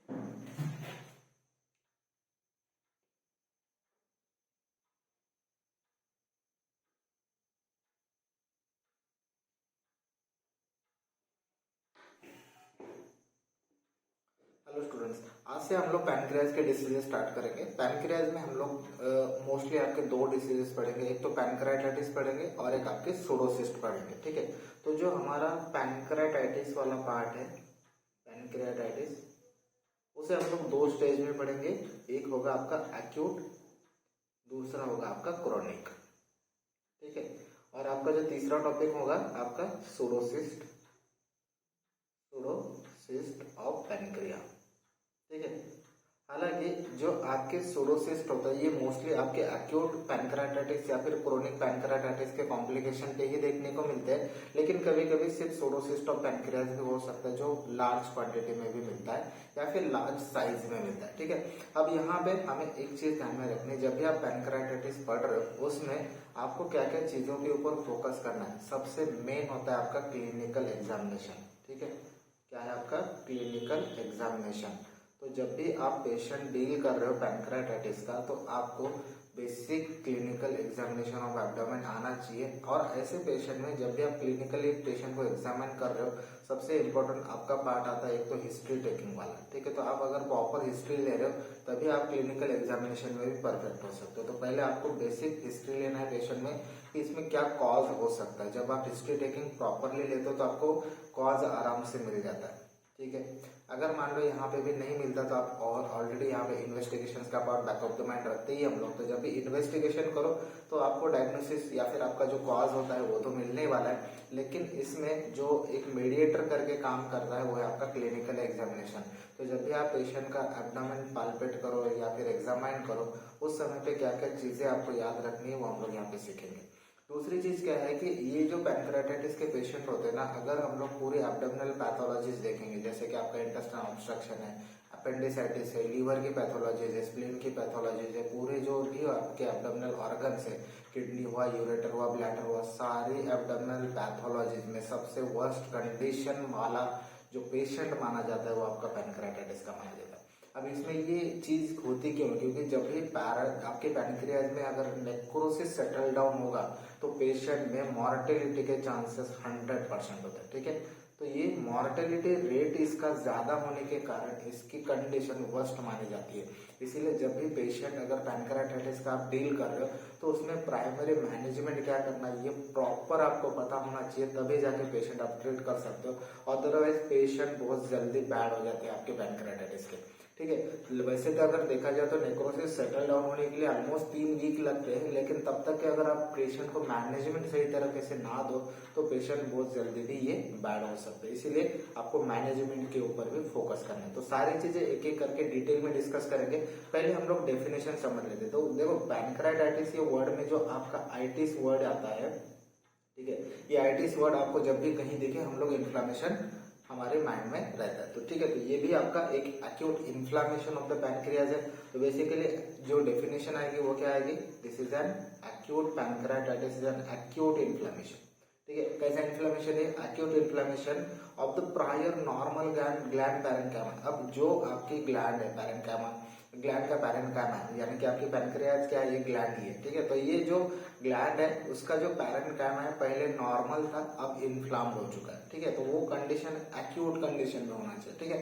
Hello students, आज से हम लोग पैनक्रियाज के डिसीजेस स्टार्ट करेंगे। पैनक्रियाज में हम लोग मोस्टली आपके दो डिसीजेस पढ़ेंगे, एक तो पैनक्राइटाइटिस पढ़ेंगे और एक आपके सूडोसिस्ट पढ़ेंगे। ठीक है, तो जो हमारा पैनक्राइटाइटिस वाला पार्ट है, पैनक्रियाटाइटिस, उसे हम लोग दो स्टेज में पढ़ेंगे। एक होगा आपका एक्यूट, दूसरा होगा आपका क्रोनिक। ठीक है, और आपका जो तीसरा टॉपिक होगा आपका सूडोसिस्ट, सूडोसिस्ट ऑफ पैनक्रिया। ठीक है, हालांकि जो आपके सूडोसिस्ट होता है ये मोस्टली आपके एक्यूट पैनक्राइटाइटिस या फिर क्रोनिक पैनक्राइटाइटिस के कॉम्प्लिकेशन पे ही देखने को मिलते हैं, लेकिन कभी कभी सिर्फ सूडोसिस्ट ऑफ पैनक्रियाज भी हो सकता है जो लार्ज क्वांटिटी में भी मिलता है या फिर लार्ज साइज में मिलता है। ठीक है, अब यहाँ पे हमें एक चीज ध्यान में रखनी, जब भी आप पैनक्राइटाइटिस पढ़ रहे हो उसमें आपको क्या क्या चीजों के ऊपर फोकस करना है। सबसे मेन होता है आपका क्लिनिकल एग्जामिनेशन। ठीक है, क्या है आपका क्लिनिकल एग्जामिनेशन। तो जब भी आप पेशेंट डील कर रहे हो पैनक्राइटाइटिस का, तो आपको basic clinical examination of abdomen आना चाहिए। और ऐसे पेशेंट में जब भी आप क्लिनिकली पेशेंट को एग्जामिन कर रहे हो, सबसे इम्पोर्टेंट आपका पार्ट आता है एक तो हिस्ट्री टेकिंग वाला। ठीक है, तो आप अगर प्रॉपर हिस्ट्री ले रहे हो तभी आप क्लिनिकल एग्जामिनेशन में भी परफेक्ट हो सकते हो। तो पहले आपको बेसिक हिस्ट्री लेना है पेशेंट में कि इसमें क्या कॉज हो सकता है। जब आप हिस्ट्री टेकिंग प्रॉपरली लेते हो तो आपको कॉज आराम से मिल जाता है। ठीक है, अगर मान लो यहाँ पे भी नहीं मिलता तो आप और ऑलरेडी यहाँ पे इन्वेस्टिगेशन का part back of the mind रखते ही हम लोग। तो जब भी इन्वेस्टिगेशन करो तो आपको डायग्नोसिस या फिर आपका जो कॉज होता है वो तो मिलने वाला है, लेकिन इसमें जो एक मीडिएटर करके काम करता है वो है आपका क्लिनिकल एग्जामिनेशन। तो जब भी आप पेशेंट का एब्डोमेन पाल्पेट करो या फिर एग्जामाइन करो, उस समय पे क्या क्या चीजें आपको याद रखनी है वो हम लोग यहाँ पे सीखेंगे। दूसरी चीज क्या है कि ये जो पैनक्राइटाइटिस के पेशेंट होते हैं ना, अगर हम लोग पूरे एब्डोमिनल पैथोलॉजीज देखेंगे, जैसे कि आपका इंटेस्टाइनल ऑब्स्ट्रक्शन है, अपेंडिसाइटिस है, लीवर की पैथोलॉजीज है, स्प्लीन की पैथोलॉजीज है, पूरे जो भी आपके एब्डोमिनल ऑर्गन्स है, किडनी हुआ, यूरेटर हुआ, ब्लैडर हुआ, सारी एब्डोमिनल पैथोलॉजीज में सबसे वर्स्ट कंडीशन वाला जो पेशेंट माना जाता है वो आपका पैनक्राइटाइटिस का माना जाता है। अब इसमें ये चीज होती क्यों, क्योंकि जब भी आपके पैनक्रियाज में अगर नेक्रोसिस सेटल डाउन होगा तो पेशेंट में मॉर्टेलिटी के चांसेस 100% होते हैं। ठीक है, तो ये मॉर्टेलिटी रेट इसका ज्यादा होने के कारण इसकी कंडीशन वर्स्ट मानी जाती है। इसीलिए जब भी पेशेंट अगर पैनक्राइटाइटिस का आप डील कर रहे हो तो उसमें प्राइमरी मैनेजमेंट क्या करना है ये प्रॉपर आपको पता होना चाहिए, तभी जाके पेशेंट आप ट्रीट कर सकते हो। अदरवाइज पेशेंट बहुत जल्दी बैड हो जाते हैं आपके पैनक्राइटाइटिस के। ठीक है, वैसे तो अगर देखा जाए तो नेक्रोसिस सेटल डाउन होने के लिए ऑलमोस्ट 3 वीक लगते हैं, लेकिन तब तक के अगर आप पेशेंट को मैनेजमेंट सही तरीके से ना दो तो पेशेंट बहुत जल्दी भी ये बैड हो सकते हैं। इसीलिए आपको मैनेजमेंट के ऊपर भी फोकस करना है। तो सारी चीजें एक एक करके डिटेल में डिस्कस करेंगे। पहले हम लोग डेफिनेशन समझ लेते हैं। तो देखो, पैनक्राइटाइटिस ये वर्ड में जो आपका आइटिस वर्ड आता है, ठीक है, ये आइटिस वर्ड आपको जब भी कहीं दिखे हम लोग इन्फ्लामेशन हमारे माइंड में रहता है। तो ठीक है, तो ये भी आपका एक acute inflammation of the pancreas है। तो बेसिकली जो डेफिनेशन आएगी वो क्या आएगी, this is an acute pancreatitis is an acute inflammation. ठीक है, कैसा इन्फ्लामेशन है, acute inflammation of the prior normal gland parenchyma. अब जो आपकी ग्लैंड है पैरेन्काइमा, ग्लैंड का पैरेन्काइमा है, यानी कि आपकी पैनक्रियाज क्या है, ये ग्लैंड ही है। ठीक है, तो ये जो ग्लैंड है उसका जो पैरेन्काइमा है पहले नॉर्मल था, अब इन्फ्लाम्ड हो चुका है। ठीक है, तो वो कंडीशन एक्यूट कंडीशन में होना चाहिए। ठीक है,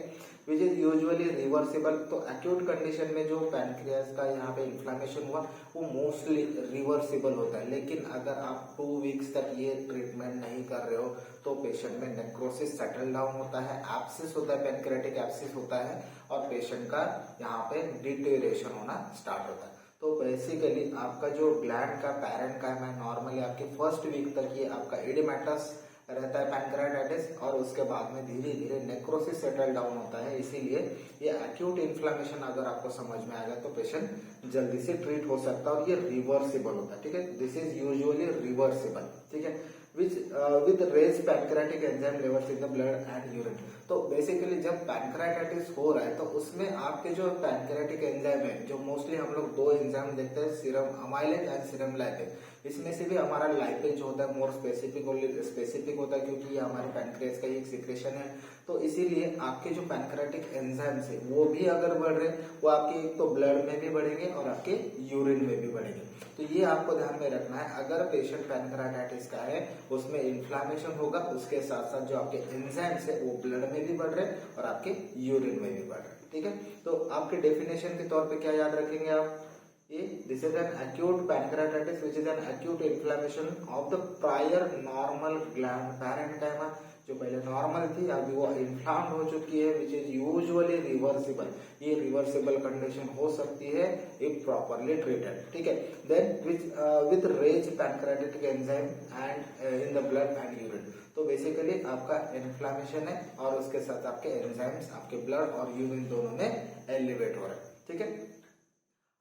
विच इज यूजुअली रिवर्सिबल। तो एक्यूट कंडीशन में जो पैनक्रियाज का यहाँ पे इन्फ्लामेशन हुआ वो मोस्टली रिवर्सिबल होता है, लेकिन अगर आप 2 वीक्स तक ये ट्रीटमेंट नहीं कर रहे हो तो पेशेंट में नेक्रोसिस सेटल डाउन होता है, एब्सिस होता है, पैनक्रियाटिक एब्सिस होता है और पेशेंट का यहाँ पे डिटेरियोरेशन होना स्टार्ट होता है। तो बेसिकली आपका जो ग्लैंड का पैरेन्काइमा है नॉर्मली आपके फर्स्ट वीक तक ये आपका एडिमेटस रहता है पैनक्राइटाइटिस, और उसके बाद में धीरे धीरे नेक्रोसिस सेटल डाउन होता है। इसीलिए ये एक्यूट इन्फ्लामेशन अगर आपको समझ में आ गया तो पेशेंट जल्दी से ट्रीट हो सकता है और ये रिवर्सिबल होता है। ठीक है, दिस इज यूजुअली रिवर्सिबल। ठीक है, with raised pancreatic enzyme levels in the blood and urine। तो बेसिकली जब पैनक्राइटाइटिस हो रहा है तो उसमें आपके जो पैनक्रेटिक एंजाइम है, जो मोस्टली हम लोग दो एंजाइम देखते हैं, serum amylase and serum lactase. इसमें से भी हमारा लाइपेज जो होता है मोर स्पेसिफिक होता है, क्योंकि ये हमारे पैनक्रियाज का ही एक सिक्रेशन है। तो इसीलिए आपके जो पैनक्रेटिक एंजाइम्स है वो भी अगर बढ़ रहे, वो आपके एक तो ब्लड में भी बढ़ेंगे और आपके यूरिन में भी बढ़ेंगे। तो ये आपको ध्यान में रखना है। अगर पेशेंट पैनक्रेटाइटिस का है उसमें इन्फ्लामेशन होगा, उसके साथ साथ जो आपके एंजाइम्स है वो ब्लड में भी बढ़ रहे और आपके यूरिन में भी बढ़ रहे। ठीक है, तो आपके डेफिनेशन के तौर पे क्या याद रखेंगे आप, ये this is N acute pancreatitis which is an acute inflammation of the prior normal gland parenchyma, जो पहले नॉर्मल थी अभी वो इन्फ्लाम्ड हो चुकी है, विच इज यूजुअली रिवर्सिबल। ये रिवर्सिबल कंडीशन हो सकती है इफ प्रॉपरली ट्रीटेड। ठीक है, then with raised pancreatic enzyme and in the blood and urine. तो बेसिकली आपका इन्फ्लामेशन है और उसके साथ आपके एंजाइम्स आपके ब्लड और यूरिन दोनों में एलिवेट हो रहे हैं। ठीक है,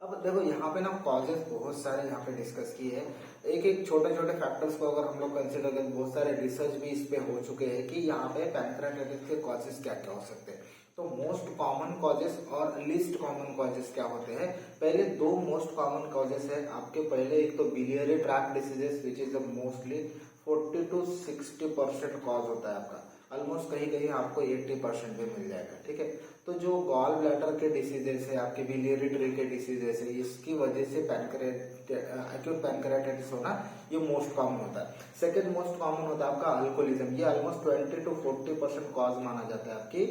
अब देखो यहाँ पे ना कॉजेस बहुत सारे यहाँ पे डिस्कस किए हैं। एक एक छोटे छोटे फैक्टर्स को अगर हम लोग कंसिडर करें, बहुत सारे रिसर्च भी इस पे हो चुके हैं कि यहाँ पे पैनक्रेटाइटिस के कॉजेस क्या क्या हो सकते हैं। तो मोस्ट कॉमन कॉजेस और लीस्ट कॉमन कॉजेस क्या होते हैं। पहले दो मोस्ट कॉमन कॉजेस है आपके, पहले एक तो biliary tract diseases which is mostly 40 to 60% cause होता है आपका, ऑलमोस्ट कहीं कहीं आपको 80% भी मिल जाएगा। ठीक है, तो जो गॉल ब्लैडर के डिसीजेस है, आपके बिलियरी ट्री के डिसीजेस है, इसकी वजह से एक्यूट पैनक्रेटाइटिस होना ये मोस्ट कॉमन होता है। सेकंड मोस्ट कॉमन होता है आपका अल्कोहलिज्म, ये ऑलमोस्ट 20 to 40% कॉज माना जाता है आपकी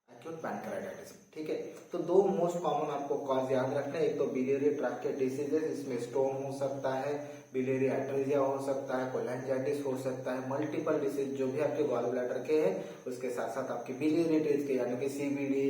एक्यूट पैनक्रेटाइटिस। ठीक है, तो दो मोस्ट कॉमन आपको कॉज याद रखना है, एक तो बिलियरी ट्रैक्ट के डिसीजेस, इसमें स्टोन हो सकता है, बिलियरी एट्रेजिया हो सकता है, कोलेंजाइटिस हो सकता है, मल्टीपल डिसीज जो भी आपके गॉल ब्लैडर के हैं, उसके साथ साथ आपके बिलियरी ट्रीज के यानी कि CBD,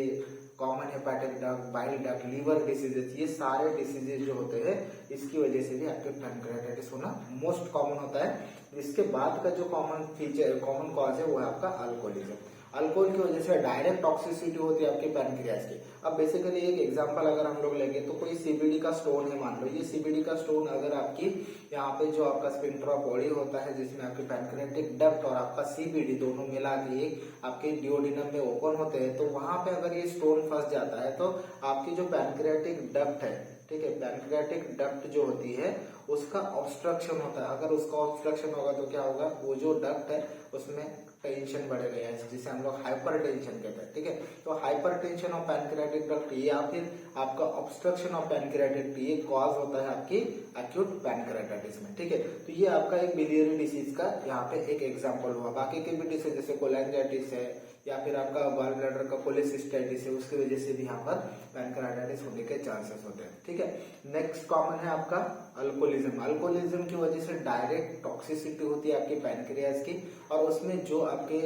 common hepatic duct, bile duct, liver diseases, ये सारे डिसीजेस जो होते हैं इसकी वजह से भी एक्यूट पैनक्रेटाइटिस होना मोस्ट कॉमन होता है। इसके बाद का जो कॉमन कॉज है वो है आपका अल्कोहलिज्म। अल्कोहल की वजह से डायरेक्ट टॉक्सिसिटी होती है आपके पैनक्रियाज की। अब बेसिकली एक एग्जांपल अगर हम लोग लेंगे तो कोई सीबीडी का स्टोन है, मान लो ये सीबीडी का स्टोन अगर आपकी यहाँ पे जो आपका स्फिंक्टर ऑफ बॉडी होता है जिसमें आपके पैनक्रियाटिक डक्ट और आपका सीबीडी दोनों मिला के आपके डिओडिनम में ओपन होते हैं, तो वहां पे अगर ये स्टोन फंस जाता है तो आपकी जो पैनक्रियाटिक डक्ट है, ठीक है, पैनक्रियाटिक डक्ट जो होती है उसका ऑब्स्ट्रक्शन होता है। अगर उसका ऑब्स्ट्रक्शन होगा तो क्या होगा, वो जो डक्ट है उसमें टेंशन बढ़ेगा, जिसे हम लोग हाइपर टेंशन कहते हैं। ठीक है, तो hyper tension of pancreatic duct या फिर आपका ऑब्स्ट्रक्शन ऑफ पैनक्रियाटिक ये कॉज होता है आपकी एक्यूट पैनक्रेटाइटिस में। ठीक है, तो ये आपका एक बिलियरी डिसीज का यहाँ पे एक एग्जांपल हुआ। बाकी के भी डिसीज जैसे कोलेंजाइटिस है या फिर आपका गॉल ब्लैडर का कोलेसिस्टाइटिस है, उसकी वजह से भी यहाँ पर पैनक्रेटाइटिस होने के चांसेस होते हैं। ठीक है, नेक्स्ट कॉमन है आपका अल्कोहलिज्म। अल्कोहलिज्म की वजह से डायरेक्ट टॉक्सिसिटी होती है आपके पैनक्रियाज की, और उसमें जो आपके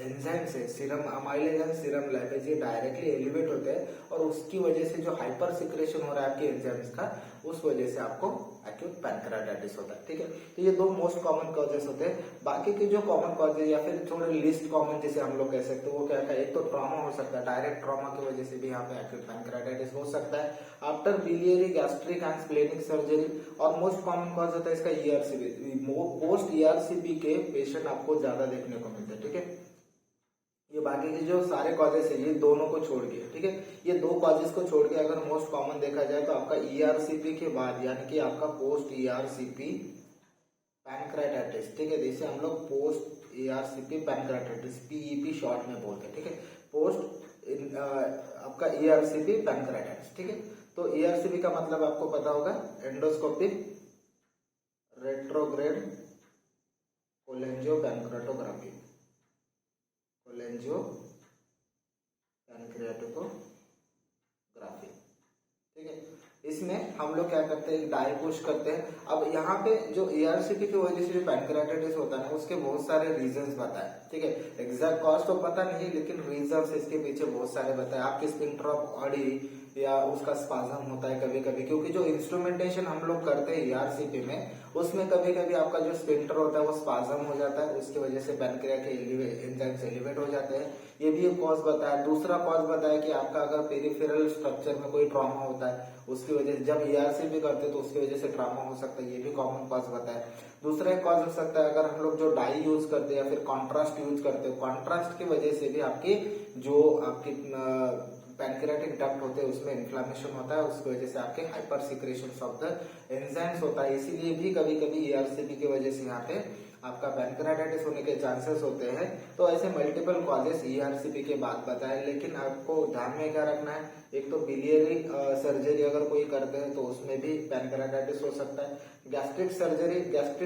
एंजाइम्स है serum amylase and serum lipase ये डायरेक्टली एलिवेट होते हैं, और उसकी वजह से जो हाइपर सिक्रेशन हो रहा है आपके एंजाइम्स का, उस वजह से आपको एक्यूट पैनक्रेटाइटिस होता है। ठीक है, तो ये दो मोस्ट कॉमन कॉजेस होते हैं। बाकी के जो कॉमन कॉजेज या फिर थोड़े लिस्ट कॉमन जैसे हम लोग कह सकते हैं वो क्या है, एक तो ट्रॉमा हो सकता है, डायरेक्ट ट्रॉमा की वजह से भी यहाँ पे एक्यूट पैनक्रेटाइटिस हो सकता है after biliary gastric and splenic surgery, और मोस्ट कॉमन कॉज होता है इसका ईआरसीपी। पोस्ट ईआरसीपी के पेशेंट आपको ज्यादा देखने को मिलते हैं। ठीक है, ये बाकी के जो सारे कॉजेस है ये दोनों को छोड़ के, ठीक है, ये दो कॉजेस को छोड़ के अगर मोस्ट कॉमन देखा जाए तो आपका ईआरसीपी के बाद यानी कि आपका पोस्ट ईआरसीपी पैनक्रेटाइटिस, ठीक है, जैसे हम लोग post ERCP pancreatitis PEP short में बोलते हैं। ठीक है, पोस्ट आपका ईआरसीपी पैनक्रेटाइटिस। ठीक है, तो ईआरसीपी का मतलब आपको पता होगा, एंडोस्कोपिक रेट्रोग्रेड कोलेंजियो पैनक्रेटोग्राफी, कोलेंजियो पैनक्रियाटोग्राफी। ठीक है, इसमें हम लोग क्या करते हैं, डाई पुश करते हैं। अब यहाँ पे जो ईआरसीपी की वजह से जो पैनक्रेटाइटिस होता है ना, उसके बहुत सारे रीजंस बताए। ठीक है, एग्जैक्ट कॉज तो पता नहीं, लेकिन रीजंस इसके पीछे बहुत सारे बताए। आपके स्फिंक्टर ऑफ बॉडी या उसका स्पाज्म होता है कभी कभी, क्योंकि जो इंस्ट्रूमेंटेशन हम लोग करते हैं ईआरसीपी में, उसमें कभी कभी आपका जो स्फिंक्टर होता है वो स्पाज्म हो जाता है, उसकी वजह से पैनक्रिया के एंजाइम्स एलिवेट हो जाते हैं। ये भी एक कॉज बताया। दूसरा कॉज बताया कि आपका अगर पेरिफेरल स्ट्रक्चर में कोई ट्रॉमा होता है, उसकी वजह से जब ईआरसीपी करते हैं तो उसकी वजह से ट्रॉमा हो सकता है, ये भी कॉमन कॉज बताया। दूसरा एक कॉज हो सकता है अगर हम लोग जो डाई यूज करते हैं या फिर कॉन्ट्रास्ट यूज करते हैं, कॉन्ट्रास्ट की वजह से भी आपकी जो आपकी पैनक्रियाटिक डक्ट होते हैं उसमें इन्फ्लामेशन होता है, उसकी वजह से आपके hyper secretion of the enzymes होता है। इसीलिए भी कभी कभी ईआरसीपी की वजह से यहाँ पे आपका पैनक्रियाटाइटिस होने के चांसेस होते हैं। तो ऐसे मल्टीपल कॉजेस ईआरसीपी के बाद बताए, लेकिन आपको ध्यान में क्या रखना है, एक तो बिलियरी सर्जरी अगर कोई करते हैं तो उसमें भी पैनक्रियाटाइटिस हो सकता है। गैस्ट्रिक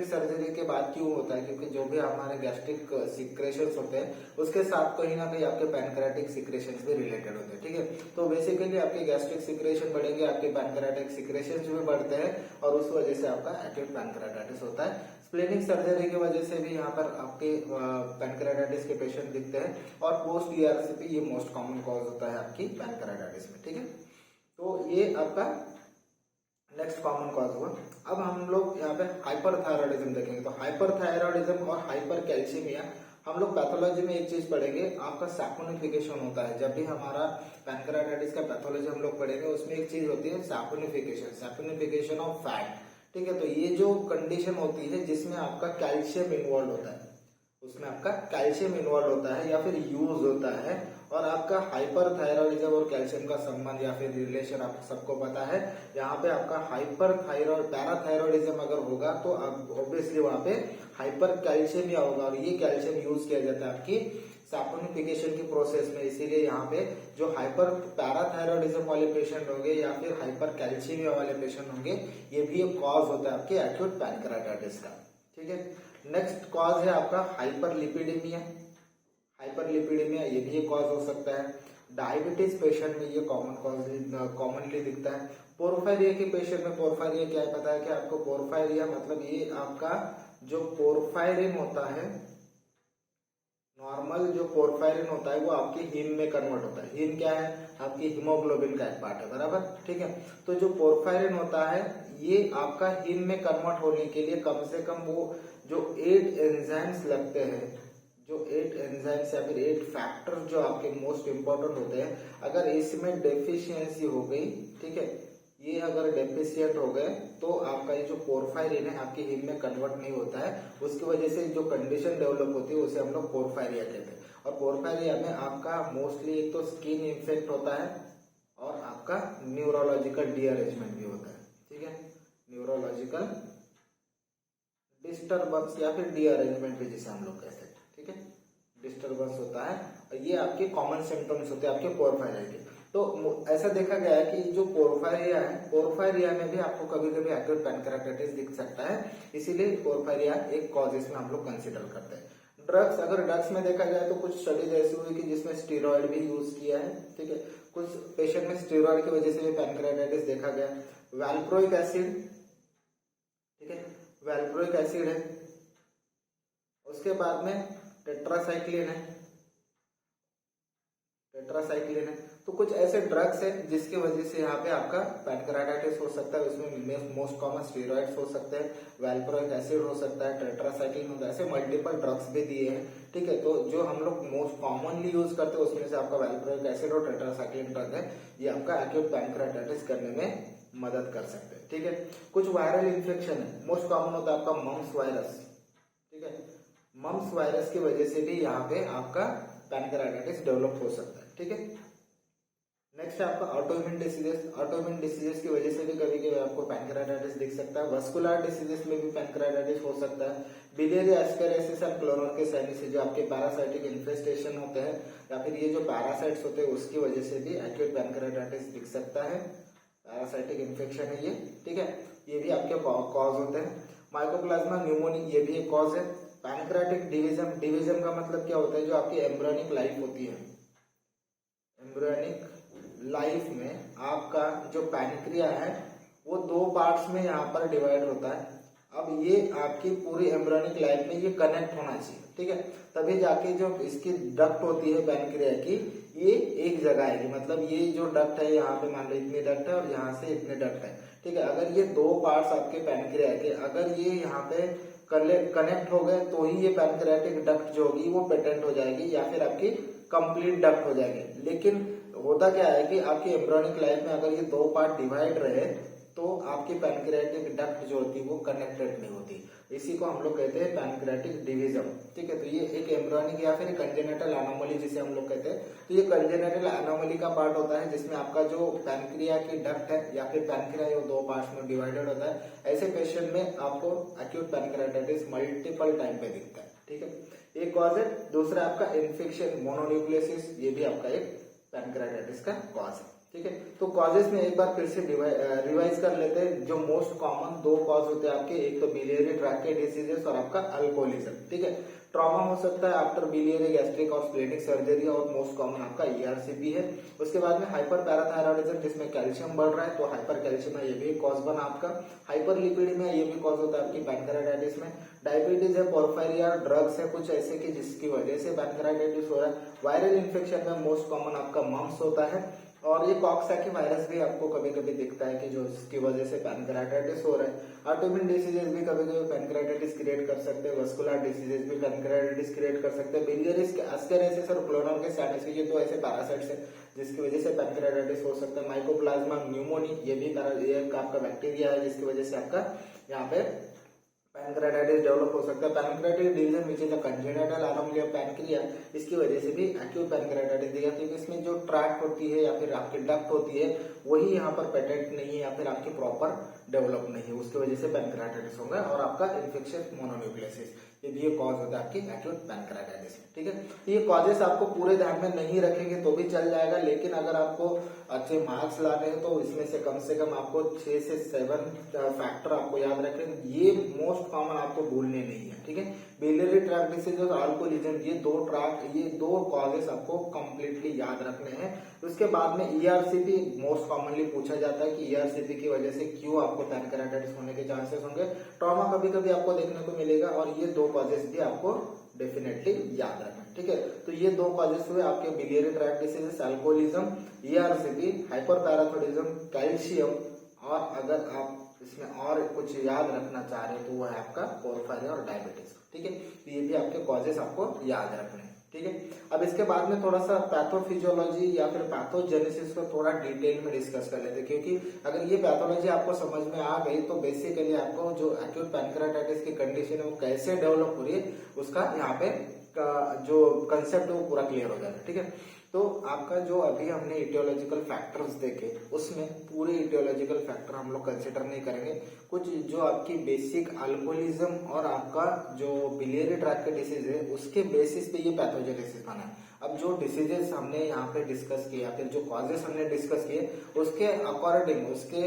सर्जरी के बाद क्यों होता है, क्योंकि जो भी हमारे गैस्ट्रिक सिक्रेशंस होते हैं उसके साथ कहीं ना कहीं आपके पैनक्रियाटिक सिक्रेशंस भी रिलेटेड होते हैं, ठीक है। तो बेसिकली आपके गैस्ट्रिक सिक्रेशन बढ़ेंगे, आपके पैनक्रियाटिक सिक्रेशंस भी बढ़ते हैं और उस वजह से आपका एक्यूट पैनक्रियाटाइटिस होता है। स्प्लेनिक सर्जरी की वजह से भी यहाँ पर आपके पैनक्रियाटाइटिस के पेशेंट दिखते हैं और पोस्ट ईआरसीपी ये मोस्ट कॉमन कॉज होता है आपकी पैनक्रियाटाइटिस में, ठीक है। तो ये आपका नेक्स्ट कॉमन कॉज हुआ। अब हम लोग यहाँ पे हाइपरथायरॉयडिज्म देखेंगे। तो हाइपरथायरॉयडिज्म और हाइपर कैल्शियमिया हम लोग पैथोलॉजी में एक चीज पढ़ेंगे, आपका सैपोनिफिकेशन होता है। जब भी हमारा पैनक्रियाटाइटिस का पैथोलॉजी हम लोग पढ़ेंगे उसमें एक चीज होती है सैपोनिफिकेशन ऑफ फैट, ठीक है। तो ये जो कंडीशन होती है जिसमें आपका कैल्शियम इन्वॉल्व होता है, उसमें आपका कैल्शियम इन्वॉल्व होता है या फिर यूज होता है, और आपका हाइपरथायरॉयडिज्म और कैल्शियम का संबंध या फिर रिलेशन आप सबको पता है। यहाँ पे आपका पैराथायरॉयडिज्म अगर होगा तो ऑब्वियसली वहां पे हाइपर कैल्शियमिया होगा, और ये कैल्शियम यूज किया जाता है आपकी सैपोनिफिकेशन की प्रोसेस में। इसीलिए यहाँ पे जो हाइपर पैराथायरॉयडिज्म वाले पेशेंट होंगे या फिर हाइपर कैल्शियमिया वाले पेशेंट होंगे, ये भी एक कॉज होता है आपके एक्यूट पैनक्रियाटाइटिस का, ठीक है। नेक्स्ट कॉज है आपका हाइपरलिपिडेमिया। ये भी एक कॉज हो सकता है। डायबिटीज पेशेंट में ये कॉमनली दिखता है। पोर्फायरिया के पेशेंट में, पोर्फायरिया क्या है पता है कि आपको? पोर्फायरिया मतलब ये आपका जो पोर्फायरिन होता है, नॉर्मल जो पोर्फायरिन होता है वो आपकी हीम में कन्वर्ट होता है। हीम क्या है? आपकी हीमोग्लोबिन का एक पार्ट है, बराबर, ठीक है। तो जो पोर्फायरिन होता है ये आपका हीम में कन्वर्ट होने के लिए कम से कम वो जो 8 एंजाइम्स लगते हैं, जो 8 एंजाइम्स या फिर 8 फैक्टर जो आपके मोस्ट इंपॉर्टेंट होते हैं, अगर इसमें डेफिशिएंसी हो गई, ठीक है, ये अगर डेफिशिएंट हो गए तो आपका ये जो पोर्फायरिन है आपकी हीम में कन्वर्ट नहीं होता है। उसकी वजह से जो कंडीशन डेवलप होती है उसे हम लोग पोर्फायरिया कहते हैं। और पोर्फायरिया में आपका मोस्टली एक तो स्किन इन्फेक्ट होता है और आपका न्यूरोलॉजिकल डीअरेंजमेंट भी होता है, ठीक है। न्यूरोलॉजिकल डिस्टर्बेंस या फिर डीअरेंजमेंट भी जिसे हम लोग कहते हैं, ठीक है, डिस्टर्बेंस होता है। और ये आपके कॉमन सिम्टम्स होते हैं आपके पोर्फायरिया के। तो ऐसा देखा गया है कि जो पोर्फायरिया है, पोर्फायरिया में भी आपको कभी कभी एक्यूट पैनक्रियाटाइटिस दिख सकता है, इसीलिए पोर्फायरिया एक कॉजेस में हम लोग कंसिडर करते हैं। ड्रग्स, अगर ड्रग्स में देखा जाए तो कुछ स्टडीज ऐसी हुई कि जिसमें स्टेरॉइड भी यूज किया है, ठीक है। कुछ पेशेंट में स्टेरॉइड की वजह से भी पैनक्रियाटाइटिस देखा गया। वैल्प्रोइक एसिड, ठीक है, वैल्प्रोइक एसिड है। उसके बाद में टेट्रासाइक्लिन है। तो कुछ ऐसे ड्रग्स हैं जिसकी वजह से यहाँ पे आपका पैनक्रियाटाइटिस हो सकता है। उसमें मोस्ट कॉमन स्टेरॉइड्स हो सकते हैं, वैल्प्रोइक एसिड हो सकता है, टेट्रासाइक्लिन होता है, ऐसे मल्टीपल ड्रग्स भी दिए हैं, ठीक है। तो जो हम लोग मोस्ट कॉमनली यूज करते हैं उसमें से आपका वैल्प्रोइक एसिड और टेट्रासाइक्लिन ड्रग है, ये आपका एक्यूट पैनक्रियाटाइटिस करने में मदद कर सकते हैं, ठीक है। कुछ वायरल इन्फेक्शन है, मोस्ट कॉमन होता है आपका मम्प्स वायरस, ठीक है। मम्प्स वायरस की वजह से भी यहाँ पे आपका पैनक्रियाटाइटिस डेवलप हो सकता है, ठीक है। नेक्स्ट है आपका ऑटोइम्यून डिसीजेस। ऑटोइम्यून डिसीजेस की वजह से भी कभी कभी आपको पैनक्रियाटाइटिस दिख सकता है। वस्कुलर डिसीजेस में भी पैनक्रियाटाइटिस हो सकता है। बिलियरी एस्केरेसिस और क्लोरोनकेसाइनिस जो आपके पैरासाइटिक इन्फेस्टेशन होते हैं या फिर ये जो पैरासाइट्स होते हैं उसकी वजह से भी एक्यूट पैनक्रियाटाइटिस दिख सकता है। पैरासाइटिक इन्फेक्शन है ये, ठीक है, ये भी आपके कॉज होते हैं। माइकोप्लाज्मा न्यूमोनिक ये भी एक कॉज है। पैनक्रियाटिक डिवीजन का मतलब क्या होता है? जो आपकी एम्ब्रियोनिक लाइफ होती है, एम्ब्रियोनिक लाइफ में आपका जो पैनक्रिया है वो 2 पार्ट्स में यहाँ पर डिवाइड होता है। अब ये आपकी पूरी एम्ब्रियोनिक लाइफ में ये कनेक्ट होना चाहिए, ठीक है, तभी जाके जो इसकी डक्ट होती है पैनक्रिया की ये एक जगह आएगी। मतलब ये जो डक्ट है यहाँ पे मान लो इतनी डक्ट है और यहाँ से इतने डक्ट है, ठीक है। अगर ये 2 पार्ट्स आपके पैनक्रिया के अगर ये यहाँ पे कनेक्ट हो गए तो ही ये पैनक्रियाटिक डक्ट जो होगी वो पेटेंट हो जाएगी या फिर आपकी कंप्लीट डक्ट हो जाएगी। लेकिन होता क्या है कि आपकी एम्ब्रियोनिक लाइफ में अगर ये 2 पार्ट डिवाइड रहे तो आपकी पैनक्रियाटिक डक्ट जो होती है वो कनेक्टेड नहीं होती, इसी को हम लोग कहते हैं पैनक्रियाटिक डिवीजन। ठीक है, तो ये एक एम्ब्रियोनिक या फिर कंजेनिटल एनोमली जिसे हम लोग कहते हैं, तो ये कंजेनिटल एनोमली का पार्ट होता है जिसमें आपका जो पैनक्रिया की डक्ट है या फिर पैनक्रिया ये दो पार्ट्स में डिवाइडेड होता है। ऐसे पेशेंट में आपको एक्यूट पैनक्रियाटाइटिस मल्टीपल टाइम पे दिखता है। ठीक है, एक कॉज है। दूसरा आपका इन्फेक्शन मोनोन्यूक्लियोसिस, ये भी आपका एक पैनक्रियाटाइटिस का कॉज है। ठीक है, तो कॉजेस में एक बार फिर से रिवाइज कर लेते हैं। जो मोस्ट कॉमन दो कॉज होते हैं आपके, एक तो बिलियरी ट्रैक्ट के डिसीजेस और आपका अल्कोहलिज्म। ठीक है, ट्रॉमा हो सकता है आफ्टर बिलियरी गैस्ट्रिक और स्प्लेनिक सर्जरी और मोस्ट कॉमन आपका ईआरसीपी है। उसके बाद में हाइपर पैराथायरॉइडिज्म जिसमें कैल्शियम बढ़ रहा है, तो हाइपर कैल्शियम है, ये भी कॉज बना आपका। हाइपर लिपिडीमिया ये भी कॉज होता है आपकी पैनक्रियाटाइटिस में। डायबिटीज है, पोर्फायरिया, ड्रग्स है कुछ ऐसे की जिसकी वजह से पैनक्रियाटाइटिस हो रहा है। वायरल इन्फेक्शन में मोस्ट कॉमन आपका मम्स होता है, और ये कॉक्सैकी वायरस भी आपको कभी कभी दिखता है कि जो इसकी वजह से पैनक्रियाटाइटिस हो रहा है। ऑटोइम्यून डिसीजेस भी कभी कभी पैनक्रियाटाइटिस क्रिएट कर सकते हैं, वस्कुलर डिसीजेस भी पैनक्रियाटाइटिस क्रिएट कर सकते हैं। बिलियरी एस्केरेसिस और क्लोनल के स्टैटस, ये तो ऐसे पैरासाइट्स है जिसकी वजह से पैनक्रियाटाइटिस हो सकता है। माइकोप्लाज्मा न्यूमोनी, ये भी आपका बैक्टीरिया है जिसकी वजह से आपका यहाँ पे पैनक्रियाटाइटिस डेवलप हो सकता है। Pancreatic division which is a congenital anomaly of pancreas, इसकी वजह से भी एक्यूट पैनक्रियाटाइटिस दिखा, क्योंकि इसमें जो ट्रैक्ट होती है या फिर आपकी डक्ट होती है वही यहाँ पर पेटेंट नहीं है या फिर आपकी प्रॉपर डेवलप नहीं है, उसकी वजह से पैनक्रियाटाइटिस होगा। और आपका इन्फेक्शन मोनोन्यूक्लियोसिस, ये भी एक कॉज होता है आपकी एक्यूट पैनक्रियाटाइटिस। ठीक है, ये कॉजेस आपको पूरे ध्यान में नहीं रखेंगे तो भी चल जाएगा, लेकिन अगर आपको अच्छे मार्क्स लाने हैं तो इसमें से कम आपको 6 से 7 फैक्टर आपको याद रखें, ये मोस्ट कॉमन आपको भूलने नहीं है। ठीक है, बिलियरी ट्रैक्ट डिसीज और अल्कोहलिज्म, ये दो कॉजेस आपको कंप्लीटली याद रखने हैं। उसके बाद में ईआरसीपी मोस्ट कॉमनली पूछा जाता है कि ईआरसीपी की वजह से क्यों आपको पैनक्रियाटाइटिस होने के चांसेस होंगे। ट्रॉमा कभी कभी आपको देखने को मिलेगा, और ये दो कॉजेस भी आपको डेफिनेटली याद रखना। ठीक है, तो ये दो कॉजेस हुए आपके biliary tract diseases, alcoholism, ERCP, hyperparathyroidism, calcium, और अगर आप इसमें और कुछ याद रखना चाह रहे हैं तो वो है आपका पोर्फायरिया और डायबिटीज। ठीक है, तो ये भी आपके कॉजेस आपको याद रखने हैं। ठीक है, अब इसके बाद में थोड़ा सा पैथोफिजियोलॉजी या फिर पैथोजेनेसिस को थोड़ा डिटेल में डिस्कस कर लेते हैं, क्योंकि अगर ये पैथोलॉजी आपको समझ में आ गई तो बेसिकली आपको जो एक्यूट पैनक्रियाटाइटिस की कंडीशन है वो कैसे डेवलप हो रही है उसका यहाँ पे जो कंसेप्ट है वो पूरा क्लियर हो जाएगा। ठीक है, तो आपका जो अभी हमने इटियोलॉजिकल फैक्टर्स देखे उसमें पूरे इटियोलॉजिकल फैक्टर हम लोग कंसिडर नहीं करेंगे। कुछ जो आपकी बेसिक अल्कोहलिज्म और आपका जो बिलियरी ट्रैक्ट का डिसीज है उसके बेसिस पे ये पैथोजेनेसिस बना है। अब जो डिसीजेस हमने यहाँ पे डिस्कस किए या फिर जो कॉजेस हमने डिस्कस किए उसके अकॉर्डिंग उसके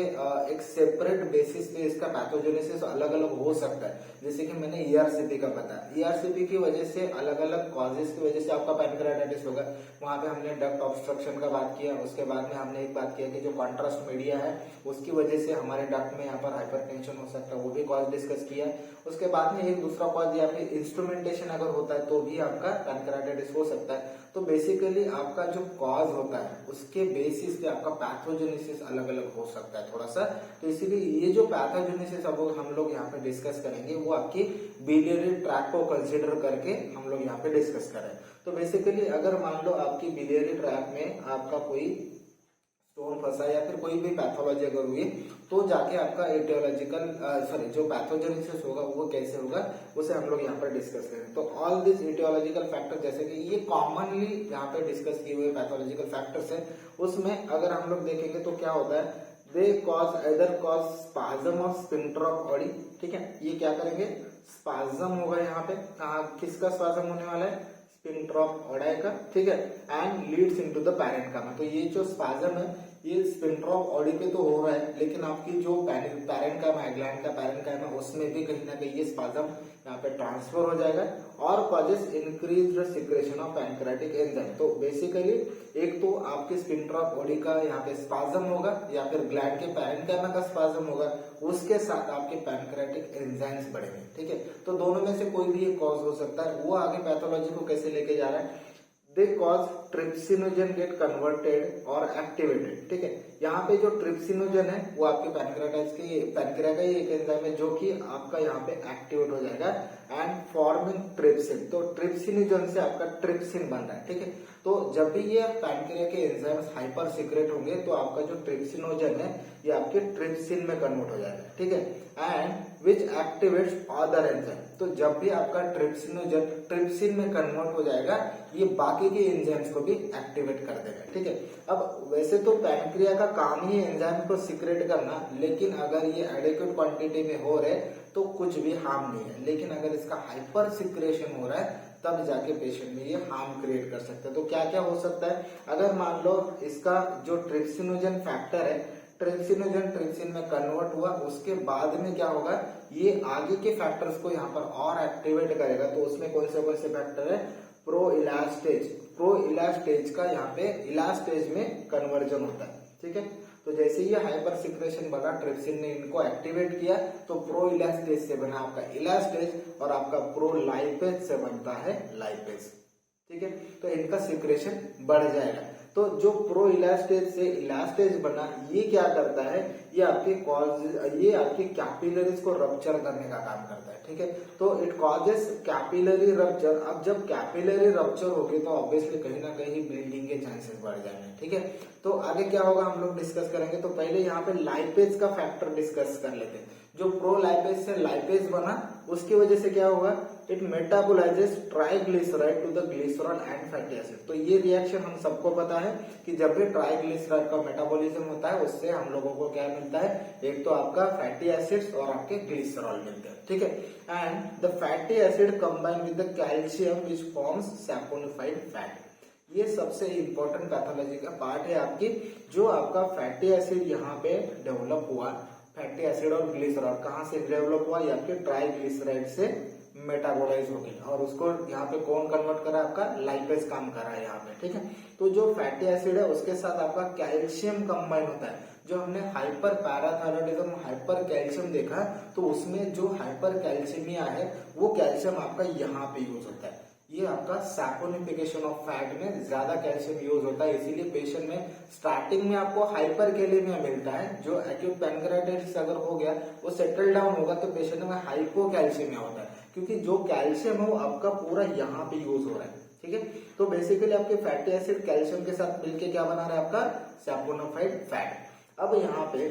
एक सेपरेट बेसिस पे इसका पैथोजेनेसिस अलग अलग हो सकता है। जैसे कि मैंने ईआरसीपी का बताया, ईआरसीपी की वजह से अलग अलग कॉजेस की वजह से आपका पैनक्रियाटाइटिस होगा। वहां पे हमने डक्ट ऑब्स्ट्रक्शन का बात किया, उसके बाद में हमने एक बात किया कि जो कॉन्ट्रास्ट मीडिया है उसकी वजह से हमारे डक्ट में यहाँ पर हाइपरटेंशन हो सकता है, वो भी कॉज डिस्कस किया। उसके बाद में एक दूसरा कॉज या फिर इंस्ट्रूमेंटेशन अगर होता है तो भी आपका पैनक्रियाटाइटिस हो सकता है। तो बेसिकली आपका जो कॉज होता है उसके बेसिस पे आपका पैथोजेनेसिस अलग अलग हो सकता है थोड़ा सा। तो इसीलिए ये जो पैथोजेनेसिस अब हम लोग यहाँ पे डिस्कस करेंगे वो आपकी बिलियरी ट्रैक्ट को कंसिडर करके हम लोग यहाँ पे डिस्कस करें। तो बेसिकली अगर मान लो आपकी बिलियरी ट्रैक्ट में आपका कोई स्टोन फंसा या फिर कोई भी पैथोलॉजी अगर हुई तो जाके आपका एटियोलॉजिकल जो पैथोजेनेसिस होगा वो कैसे होगा उसे हम लोग यहाँ पर डिस्कस करें। तो ऑल दिस एटियोलॉजिकल फैक्टर जैसे कि ये कॉमनली यहाँ पे डिस्कस किए हुए पैथोलॉजिकल फैक्टर्स है, उसमें अगर हम लोग देखेंगे तो क्या होता है, they cause either cause spasm of sphincter of Audi. ठीक है, ये क्या करेंगे, स्पाज्म होगा यहाँ पे, किसका स्पाज्म होने वाला है, स्फिंक्टर ऑफ ऑडी का। ठीक है, and Leeds into the parenchyma. तो ये जो स्पाज्म है ये स्फिंक्टर ऑफ ऑडी पे तो हो रहा है, लेकिन आपकी जो पैरेन्काइमा है, ग्लैंड का पैरेन्काइमा, उसमें भी कहीं ना कहीं ये स्पाज्म यहाँ पे ट्रांसफर हो जाएगा और causes increased secretion of pancreatic enzyme. तो बेसिकली एक तो आपके स्फिंक्टर ऑफ ऑडी का यहाँ पे स्पाज्म होगा या फिर ग्लैंड के पैरेन्काइमा का स्पाज्म होगा, उसके साथ आपके पैनक्रियाटिक एंजाइम्स बढ़ेंगे। ठीक है, तो दोनों में से कोई भी एक कॉज हो सकता है। वो आगे पैथोलॉजी को कैसे लेके जा रहा है they cause trypsinogen get converted और एक्टिवेटेड। ठीक है, यहाँ पे जो ट्रिप्सिनोजन है वो आपके पैनक्रिया का ही एक एंजाइम है जो कि आपका यहाँ पे एक्टिवेट हो जाएगा एंड फॉर्मिंग ट्रिप्सिन। तो ट्रिप्सिनोजन से आपका ट्रिप्सिन बन रहा है। ठीक है, तो जब भी ये पैनक्रिया के एंजाइम्स हाइपर सीक्रेट होंगे तो आपका जो ट्रिप्सिनोजन है ये आपके ट्रिप्सिन में कन्वर्ट हो जाएगा। ठीक है, and which activates other enzyme. तो जब भी आपका ट्रिप्सिनोजन ट्रिप्सिन में कन्वर्ट हो जाएगा ये बाकी के एंजाइम्स को भी एक्टिवेट कर देगा। ठीक है, अब वैसे तो पैनक्रिया का काम ही एंजाइम को सीक्रेट करना, लेकिन अगर ये एडिक्वेट क्वांटिटी में हो रहे तो कुछ भी हार्म नहीं है। लेकिन अगर इसका हाइपर सीक्रेशन हो रहा है तब जाके पेशेंट में ये हार्म क्रिएट कर सकता है। तो क्या क्या हो सकता है, अगर मान लो इसका जो ट्रिप्सिनोजन फैक्टर है ट्रिप्सिनोजन ट्रिप्सिन में कन्वर्ट हुआ, उसके बाद में क्या होगा ये आगे के फैक्टर्स को यहाँ पर और एक्टिवेट करेगा। तो उसमें कौन से फैक्टर है, प्रो इलास्टेज का यहाँ पे इलास्टेज में कन्वर्जन होता है। ठीक है, तो जैसे ये हाइपर सिक्रेशन बना ट्रिप्सिन ने इनको एक्टिवेट किया तो प्रो इलास्टेज से बना आपका इलास्टेज और आपका प्रो लाइपेज से बनता है लाइपेज। ठीक है, तो इनका सिक्रेशन बढ़ जाएगा। तो जो प्रो इलास्टेज से इलास्टेज बना ये क्या करता है, ये आपके कैपिलरीज को रप्चर करने का काम करता है। ठीक है, तो इट कॉजेस कैपिलरी रप्चर। अब जब कैपिलरी रप्चर होगी तो ऑब्वियसली कहीं ना कहीं ब्लीडिंग के चांसेस बढ़ जाएंगे। ठीक है, तो आगे क्या होगा हम लोग डिस्कस करेंगे। तो पहले यहाँ पे लाइपेज का फैक्टर डिस्कस कर लेते हैं। जो प्रो लाइपेज से लाइपेज बना उसकी वजह से क्या होगा, it metabolises triglyceride to the glycerol and fatty acid. तो ये रिएक्शन हम सबको पता है कि जब भी ट्राइग्लिसराइड का मेटाबॉलिज्म होता है उससे हम लोगों को क्या मिलता है, एक तो आपका फैटी एसिड्स और आपके ग्लिसरॉल मिलते हैं। ठीक है, and the fatty acid combine with the calcium which forms saponified fat. ये सबसे इंपॉर्टेंट पैथोलॉजी का पार्ट है आपकी। जो आपका फैटी एसिड यहाँ पे डेवलप हुआ, फैटी एसिड और ग्लिसरॉल कहाँ से डेवलप हुआ, ये आपके ट्राइग्लिसराइड से मेटाबोलाइज हो गई और उसको यहाँ पे कौन कन्वर्ट करा, आपका लाइपेज काम कर रहा है यहाँ पे। ठीक है, तो जो फैटी एसिड है उसके साथ आपका कैल्शियम कंबाइन होता है। जो हमने हाइपर पैराथायरॉयडिज्म हाइपर कैल्शियम देखा तो उसमें जो हाइपर कैल्शियमिया है वो कैल्शियम आपका यहाँ पे यूज होता है। ये आपका सैपोनिफिकेशन ऑफ फैट में ज्यादा कैल्शियम यूज होता है, इसीलिए पेशेंट में स्टार्टिंग में आपको हाइपर कैलेमिया मिलता है। जो एक्यूट पैनक्रेटाइटिस अगर हो गया वो सेटल डाउन होगा तो पेशेंट में हाइपोकैल्शियमिया होता है, क्योंकि जो कैल्शियम है वो आपका पूरा यहाँ पे यूज हो रहा है। ठीक है, तो बेसिकली आपके फैटी एसिड कैल्शियम के साथ मिलके क्या बना रहा है, आपका सैपोनिफाइड फैट। अब यहाँ पे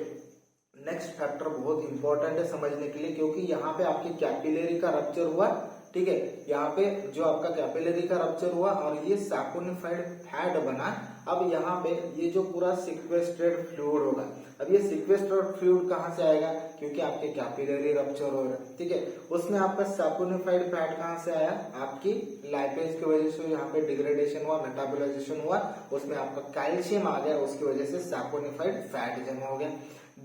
नेक्स्ट फैक्टर बहुत इंपॉर्टेंट है समझने के लिए, क्योंकि यहाँ पे आपकी कैपिलरी का रप्चर हुआ। ठीक है, यहाँ पे जो आपका कैपिलरी का रप्चर हुआ और ये सैपोनिफाइड फैट बना। अब यहाँ पे ये जो पूरा सिक्वेस्ट्रेड फ्लूइड होगा, अब ये सिक्वेस्ट्रेड फ्लूइड कहाँ से आएगा, क्योंकि आपके कैपिलरी रप्चर हो रहा है। ठीक है, उसमें आपका सैपोनिफाइड फैट कहाँ से आया, आपकी लाइपेज की वजह से यहाँ पे डिग्रेडेशन हुआ, मेटाबोलाइजेशन हुआ, उसमें आपका कैल्शियम आ गया, उसकी वजह से सैपोनिफाइड फैट जमा हो गया।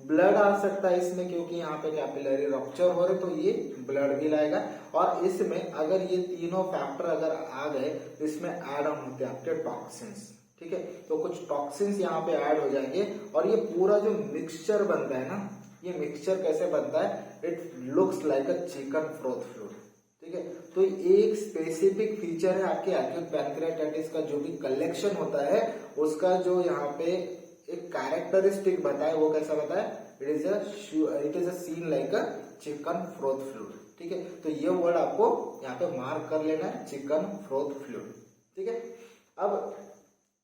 ब्लड आ सकता है इसमें, क्योंकि यहाँ पे कैपिलरी रप्चर हो रहे तो ये ब्लड भी लाएगा। और इसमें अगर ये तीनों फैक्टर अगर आ गए तो इसमें ऐड ऑन होते हैं आपके टॉक्सिन्स। ठीक है, तो कुछ टॉक्सिन्स यहाँ पे ऐड हो जाएंगे और ये पूरा जो मिक्सचर बनता है ना, ये मिक्सचर कैसे बनता है, it looks like a chicken froth fluid. ठीक है, तो एक स्पेसिफिक फीचर है आपके एक्यूट पैनक्रेटाइटिस का, जो भी कलेक्शन होता है उसका जो यहाँ पे एक कैरेक्टरिस्टिक बताए वो कैसा बताए, it is a seen like a chicken froth fluid. ठीक है, तो ये वर्ड आपको यहाँ पे मार्क कर लेना है, चिकन फ्रोथ फ्लूइड। ठीक है, अब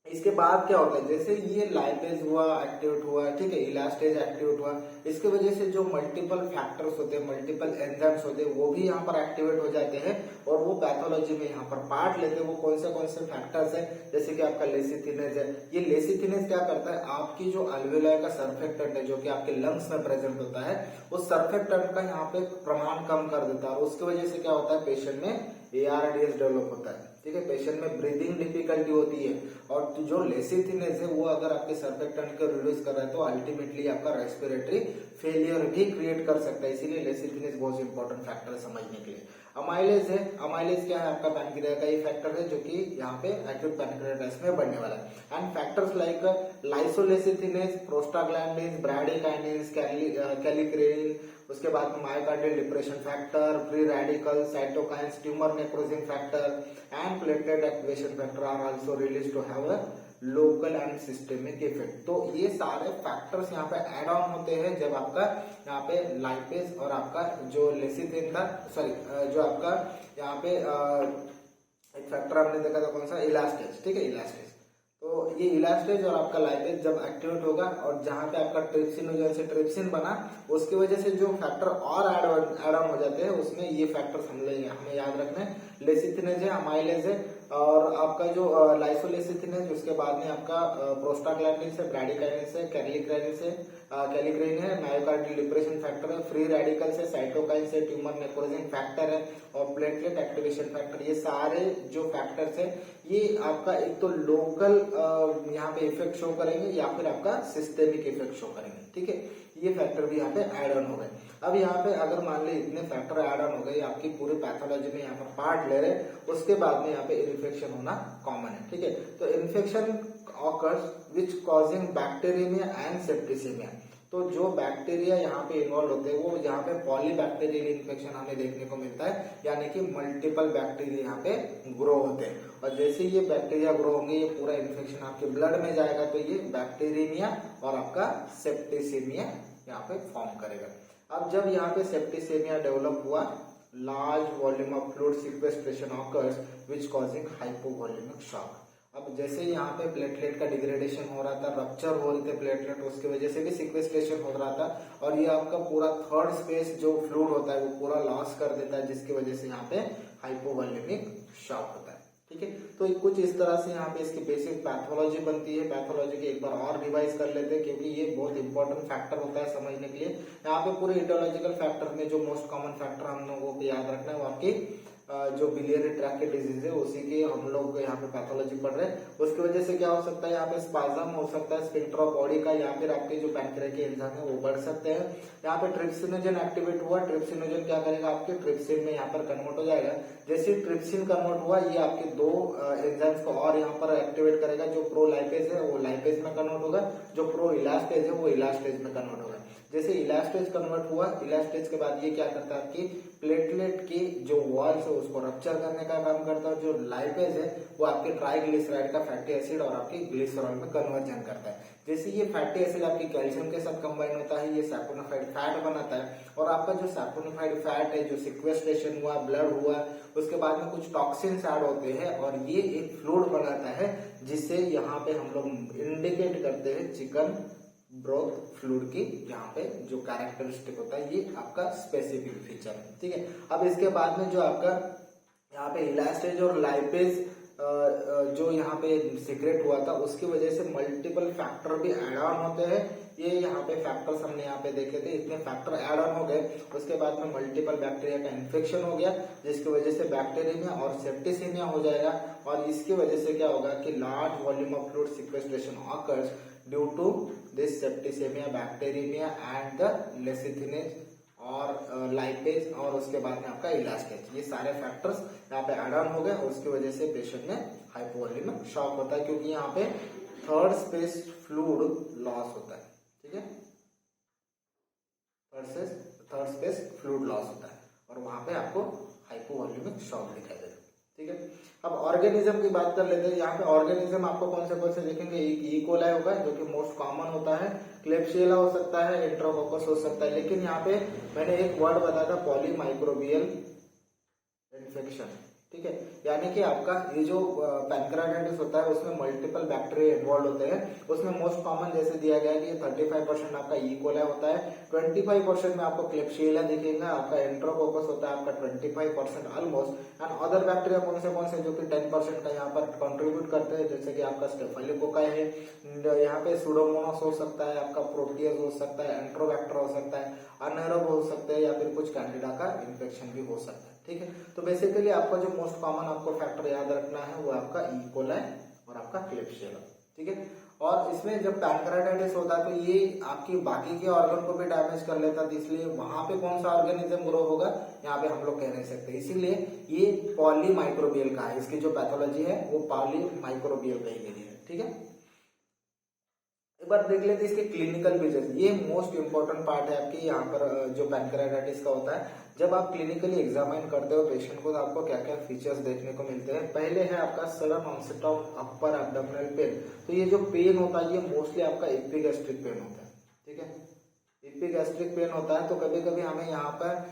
इसके बाद क्या होता है, जैसे ये लाइपेज हुआ एक्टिवेट हुआ, ठीक है, इलास्टेज एक्टिवेट हुआ, इसके वजह से जो मल्टीपल फैक्टर्स होते हैं, मल्टीपल एंजाइम्स होते हैं, वो भी यहाँ पर एक्टिवेट हो जाते हैं और वो पैथोलॉजी में यहाँ पर पार्ट लेते हैं। वो कौन से फैक्टर्स है, जैसे कि आपका लेसिथिनेज है। ये लेसिथिनेज क्या करता है, आपकी जो अल्वेओलाई का सर्फेक्टेंट है जो कि आपके लंग्स में प्रेजेंट होता है, उस सर्फेक्टेंट का यहाँ पे प्रमाण कम कर देता है और उसकी वजह से क्या होता है, पेशेंट में ARDS डेवलप होता है। ठीक है, पेशेंट में ब्रीदिंग डिफिकल्टी होती है और जो लेसिथिनेज है वो अगर आपके सर्फेक्टेंट को रिड्यूस कर रहा है तो अल्टीमेटली आपका रेस्पिरेटरी फेलियर भी क्रिएट कर सकता है। इसीलिए लेसिथिनेज बहुत इंपॉर्टेंट फैक्टर है समझने के लिए। अमाइलेज है, अमाइलेज क्या है, आपका पैनक्रिया का ही फैक्टर है जो कि यहाँ पे एक्यूट पैनक्रेटाइटिस में बनने वाला है। And factors like lysolecithinase, prostaglandin, bradykinin, kallikrein, उसके बाद में myocardial depression factor, free radical, cytokines, tumour necrosing factor and platelet activation factor are also release to have a local and systemic effect. तो ये सारे फैक्टर्स यहाँ पे add on होते हैं जब आपका यहाँ पे लाइपेज और आपका जो लेसिथिन था, सॉरी जो आपका यहाँ पे एक फैक्टर आपने देखा था कौन सा, इलास्टेज, ठीक है, इलास्टेज। तो ये इलास्टेज और आपका लाइपेज जब एक्टिवेट होगा और जहां पे आपका ट्रिप्सिनोजन से ट्रिप्सिन बना, उसकी वजह से जो फैक्टर और एड ऑन हो जाते हैं उसमें ये फैक्टर्स हमें याद रखना है। लेसिथिनेज है, अमाइलेज है, और आपका जो लाइसोलेसिथिनेज, उसके बाद में आपका प्रोस्टाग्लैंडिन है, ब्रैडिकाइनेस है, कैलिक्रेइन है, मायोकार्डियल डिप्रेशन फैक्टर है, फ्री रेडिकल्स है, साइटोकाइंस है, ट्यूमर नेक्रोसिंग फैक्टर है और प्लेटलेट एक्टिवेशन फैक्टर। ये सारे जो फैक्टर्स है ये आपका एक तो लोकल यहाँ पे इफेक्ट शो करेंगे या फिर आपका सिस्टेमिक इफेक्ट शो करेंगे, ठीक है। ये फैक्टर भी यहाँ पे एड ऑन हो गए। अब यहाँ पे अगर मान ली इतने फैक्टर ऐड ऑन हो गए, आपकी पूरी पैथोलॉजी में यहाँ पर पार्ट ले रहे, उसके बाद में यहाँ पे इन्फेक्शन होना कॉमन है, ठीक है। तो infection occurs which causing bacteraemia and septicaemia. तो जो बैक्टीरिया यहाँ पे इन्वॉल्व होते हैं वो यहाँ पे पॉलीबैक्टीरियल इन्फेक्शन हमें देखने को मिलता है, यानी कि मल्टीपल बैक्टीरिया यहाँ पे ग्रो होते हैं, और जैसे ये बैक्टीरिया ग्रो होंगे ये पूरा इन्फेक्शन आपके ब्लड में जाएगा, तो ये बैक्टीरियमिया और आपका सेप्टिसिमिया यहाँ पे फॉर्म करेगा। अब जब यहाँ पे सेप्टिसिमिया डेवलप हुआ, large volume of fluid sequestration occurs which causing hypovolaemic shock. अब जैसे यहाँ पे प्लेटलेट का डिग्रेडेशन हो रहा था, रप्चर हो रहे थे प्लेटलेट, उसकी वजह से भी सिक्वेस्ट्रेशन हो रहा था, और ये आपका पूरा थर्ड स्पेस जो फ्लूइड होता है वो पूरा लॉस कर देता है, जिसकी वजह से यहाँ पे हाइपोवॉल्यूमिक शॉक होता है, ठीक है। तो कुछ इस तरह से यहाँ पे इसकी बेसिक पैथोलॉजी बनती है। पैथोलॉजी की एक बार और रिवाइज कर लेते हैं क्योंकि ये बहुत इंपॉर्टेंट फैक्टर होता है समझने के लिए। यहाँ पे पूरे इटोलॉजिकल फैक्टर में जो मोस्ट कॉमन फैक्टर हम लोगों को याद रखना है वो आपकी जो बिलियरी ट्रैक्ट की डिजीज है उसी की हम लोग यहाँ पे पैथोलॉजी पढ़ रहे हैं। उसकी वजह से क्या हो सकता है, यहाँ पे स्पाज्म हो सकता है स्फिंक्टर ऑफ बॉडी का, या फिर आपके जो पैनक्रियास के एंजाइम है वो बढ़ सकते हैं। यहाँ पे ट्रिप्सिनोजन एक्टिवेट हुआ, ट्रिप्सिनोजन क्या करेगा, आपके ट्रिप्सिन में यहाँ पर कन्वर्ट हो जाएगा। जैसे ट्रिप्सिन कन्वर्ट हुआ ये आपके दो एंजाइम्स को और यहाँ पर एक्टिवेट करेगा, जो प्रो लाइपेज है वो लाइपेज में कन्वर्ट होगा, जो प्रो इलास्टेज है वो इलास्टेज में कन्वर्ट होगा। जैसे इलास्टेज कन्वर्ट हुआ, इलास्टेज के बाद ये क्या करता है, आपकी प्लेटलेट की जो वॉल्स है उसको रप्चर करने का काम करता है, जो लाइपेज है वो आपके ट्राइग्लिसराइड का फैटी एसिड और आपकी ग्लिसरॉल में कन्वर्जन करता है। जैसे ये फैटी एसिड आपकी कैल्शियम के साथ कंबाइन होता है, ये सैपोनिफाइड फैट बनाता है, और आपका जो सैपोनिफाइड फैट है, जो सिक्वेस्ट्रेशन हुआ, ब्लड हुआ, उसके बाद में कुछ टॉक्सिन्स ऐड होते हैं और ये एक फ्लूइड बनाता है, जिससे यहाँ पे हम लोग इंडिकेट करते हैं चिकन ब्रोथ फ्लूइड की, यहाँ पे जो कैरेक्टरिस्टिक होता है ये आपका स्पेसिफिक फीचर है, ठीक है। अब इसके बाद में जो आपका यहाँ पे इलास्टेज और लाइपेज जो यहाँ पे सीक्रेट हुआ था उसकी वजह से मल्टीपल फैक्टर भी एड ऑन होते हैं। ये यहाँ पे फैक्टर्स हमने यहाँ पे देखे थे, इतने फैक्टर एड ऑन हो गए, उसके बाद में मल्टीपल बैक्टीरिया का इन्फेक्शन हो गया, जिसकी वजह से बैक्टीरिया और सेप्टिसिमिया हो जाएगा, और इसकी वजह से क्या होगा कि large volume of fluid sequestration occurs due to this septicaemia, bacteria and the lecithinase और लाइपेज, और उसके बाद में आपका इलास्टेज। ये सारे फैक्टर्स यहाँ पे एड ऑन हो गए, उसकी वजह से पेशेंट में हाइपोवॉल्यूमिक शॉक होता है, क्योंकि यहाँ पे थर्ड स्पेस फ्लूइड लॉस होता है, ठीक है, थर्ड स्पेस फ्लूइड लॉस होता है, और वहां पे आपको हाइपोवॉल्यूमिक शॉक दिखाई देगा, ठीक है। अब ऑर्गेनिज्म की बात कर लेते हैं। यहाँ पे ऑर्गेनिज्म आपको कौन से देखेंगे, एक कोलाई होगा जो कि मोस्ट कॉमन होता है, क्लेब्सिएला हो सकता है, एंट्रोकोकस हो सकता है, लेकिन यहाँ पे मैंने एक वर्ड बताया था पॉलीमाइक्रोबियल इन्फेक्शन, ठीक है। यानी कि आपका ये जो पैनक्राटाइटिस होता है उसमें मल्टीपल बैक्टीरिया इन्वॉल्व होते हैं। उसमें मोस्ट कॉमन जैसे दिया गया है कि 35% आपका ई कोलाई होता है, 25% में आपको क्लेब्सिएला दिखेगा, आपका एंट्रोकोकस होता है आपका 25% ऑलमोस्ट, एंड अदर बैक्टीरिया कौन से जो कि 10% का यहाँ पर कंट्रीब्यूट करते हैं, जैसे कि आपका स्टेफिलोकोकाई है, यहाँ पे सुडोमोनास हो सकता है, आपका प्रोटियस हो सकता है, एंट्रोबैक्टर हो सकता है, अनएरोब हो सकते हैं, या फिर कुछ कैंडिडा का इन्फेक्शन भी हो सकता है, ठीक है। तो बेसिकली आपका जो मोस्ट कॉमन आपको फैक्टर याद रखना है वो आपका ई कोलाई और आपका क्लेब्सिएला, ठीक है। और इसमें जब पैनक्राटाइटिस होता है तो ये आपकी बाकी के ऑर्गन को भी डैमेज कर लेता है, इसलिए वहां पे कौन सा ऑर्गेनिज्म ग्रो होगा यहाँ पे हम लोग कह नहीं सकते, इसीलिए ये पॉलीमाइक्रोबियल का है, इसकी जो पैथोलॉजी है वो पॉलीमाइक्रोबियल कही गई है, ठीक है। बार देख लेते हैं इसके क्लिनिकल फीचर्स। ये मोस्ट इंपॉर्टेंट पार्ट है आपकी यहाँ पर जो पैनक्रेटाइटिस का होता है। जब आप क्लिनिकली एग्जामिन करते हो पेशेंट को तो आपको क्या क्या फीचर्स देखने को मिलते हैं। पहले है आपका sudden onset of upper abdominal pain. तो ये जो पेन होता है ये मोस्टली आपका एपिगैस्ट्रिक पेन होता है, ठीक है, एपिगैस्ट्रिक पेन होता है। तो कभी कभी हमें यहाँ पर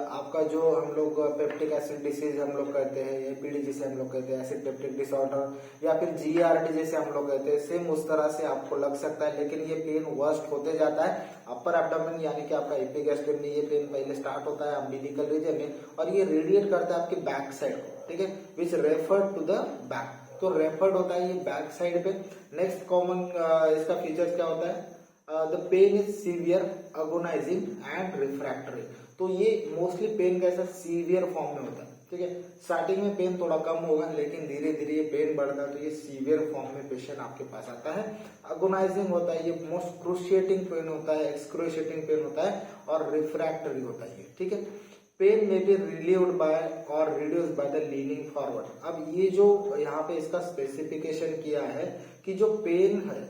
आपका जो हम लोग पेप्टिक एसिड डिसीज हम लोग कहते हैं, एपीडी जिसे हम लोग कहते हैं, एसिड पेप्टिक डिसऑर्डर, या फिर जीआरडी जैसे हम लोग कहते हैं, सेम उस तरह से आपको लग सकता है। लेकिन ये पेन वर्स्ट होते जाता है अपर एब्डोमेन यानी कि आपका एपिगैस्ट्रिक में। ये पेन पहले स्टार्ट होता है अम्बिलिकल रीजन में और ये रेडिएट करता है आपके बैक साइड को, ठीक है, which referred to the back. तो रेफर्ड होता है ये बैक साइड पे। नेक्स्ट कॉमन इसका फीचर्स क्या होता है, the pain is severe, agonising and refractory. तो ये मोस्टली पेन कैसा सीवियर फॉर्म में होता है, ठीक है। स्टार्टिंग में पेन थोड़ा कम होगा लेकिन धीरे धीरे ये पेन बढ़ता है तो ये सीवियर फॉर्म में पेशेंट आपके पास आता है। अगोनाइजिंग होता है, ये मोस्ट क्रूशिएटिंग पेन होता है, एक्सक्रूशिएटिंग पेन होता है और रिफ्रैक्टरी होता है, ठीक है। पेन में बी रिलीव्ड बाय और reduced by the leaning forward. अब ये जो यहाँ पे इसका स्पेसिफिकेशन किया है कि जो पेन है,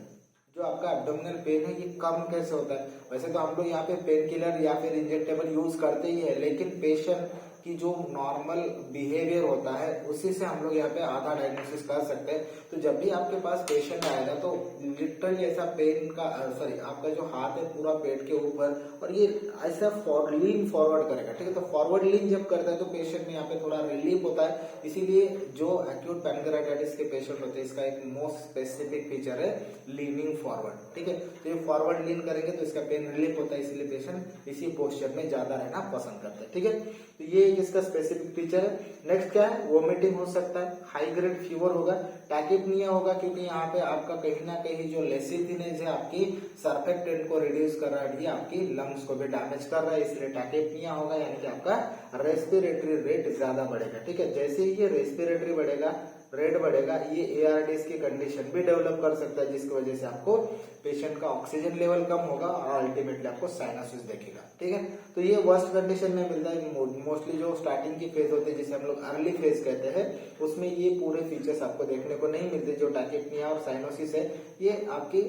जो आपका एब्डोमिनल पेन है, ये कम कैसे होता है। वैसे तो हम लोग यहाँ पे पेन किलर या फिर इंजेक्टेबल यूज करते ही है, लेकिन पेशेंट की जो नॉर्मल बिहेवियर होता है उसी से हम लोग यहाँ पे आधा डायग्नोसिस कर सकते हैं। तो जब भी आपके पास पेशेंट आएगा तो लिटरली ऐसा पेन का आपका जो हाथ है पूरा पेट के ऊपर और ये ऐसा लीन फॉरवर्ड करेगा, ठीक है। तो फॉरवर्ड लीन जब करता है तो पेशेंट में यहाँ पे थोड़ा रिलीफ होता है। इसीलिए जो एक्यूट पैनक्रेटाइटिस के पेशेंट होते हैं इसका एक मोस्ट स्पेसिफिक फीचर है लीनिंग फॉरवर्ड, ठीक है। तो ये फॉरवर्ड लीन करेंगे तो इसका पेन रिलीफ होता है, इसलिए पेशेंट इसी पोस्चर में ज्यादा रहना पसंद करते हैं, ठीक है। तो ये इसका स्पेसिफिक फीचर है। नेक्स्ट क्या है, वोमिटिंग हो सकता है, हाई ग्रेड फीवर होगा, टैकिपनिया होगा क्योंकि यहाँ पे आपका कहीं ना कहीं जो लेसिथिनेज है आपकी सर्फेक्टेंट को रिड्यूस कर रहा है, ये आपकी लंग्स को भी डैमेज कर रहा है, इसलिए टैकिपनिया होगा यानी कि आपका रेस्पिरेटरी रेट ज्यादा बढ़ेगा, ठीक है। जैसे ही ये रेस्पिरेटरी बढ़ेगा, रेट बढ़ेगा, ये एआरडीएस की कंडीशन भी डेवलप कर सकता है जिसकी वजह से आपको पेशेंट का ऑक्सीजन लेवल कम होगा और अल्टीमेटली आपको साइनोसिस देखेगा, ठीक है। तो ये वर्स्ट कंडीशन में मिलता है। मोस्टली जो स्टार्टिंग की फेज होती है जिसे हम लोग अर्ली फेज कहते हैं उसमें ये पूरे फीचर्स आपको देखने को नहीं मिलते। जो टैकिपनिया और साइनोसिस है ये आपकी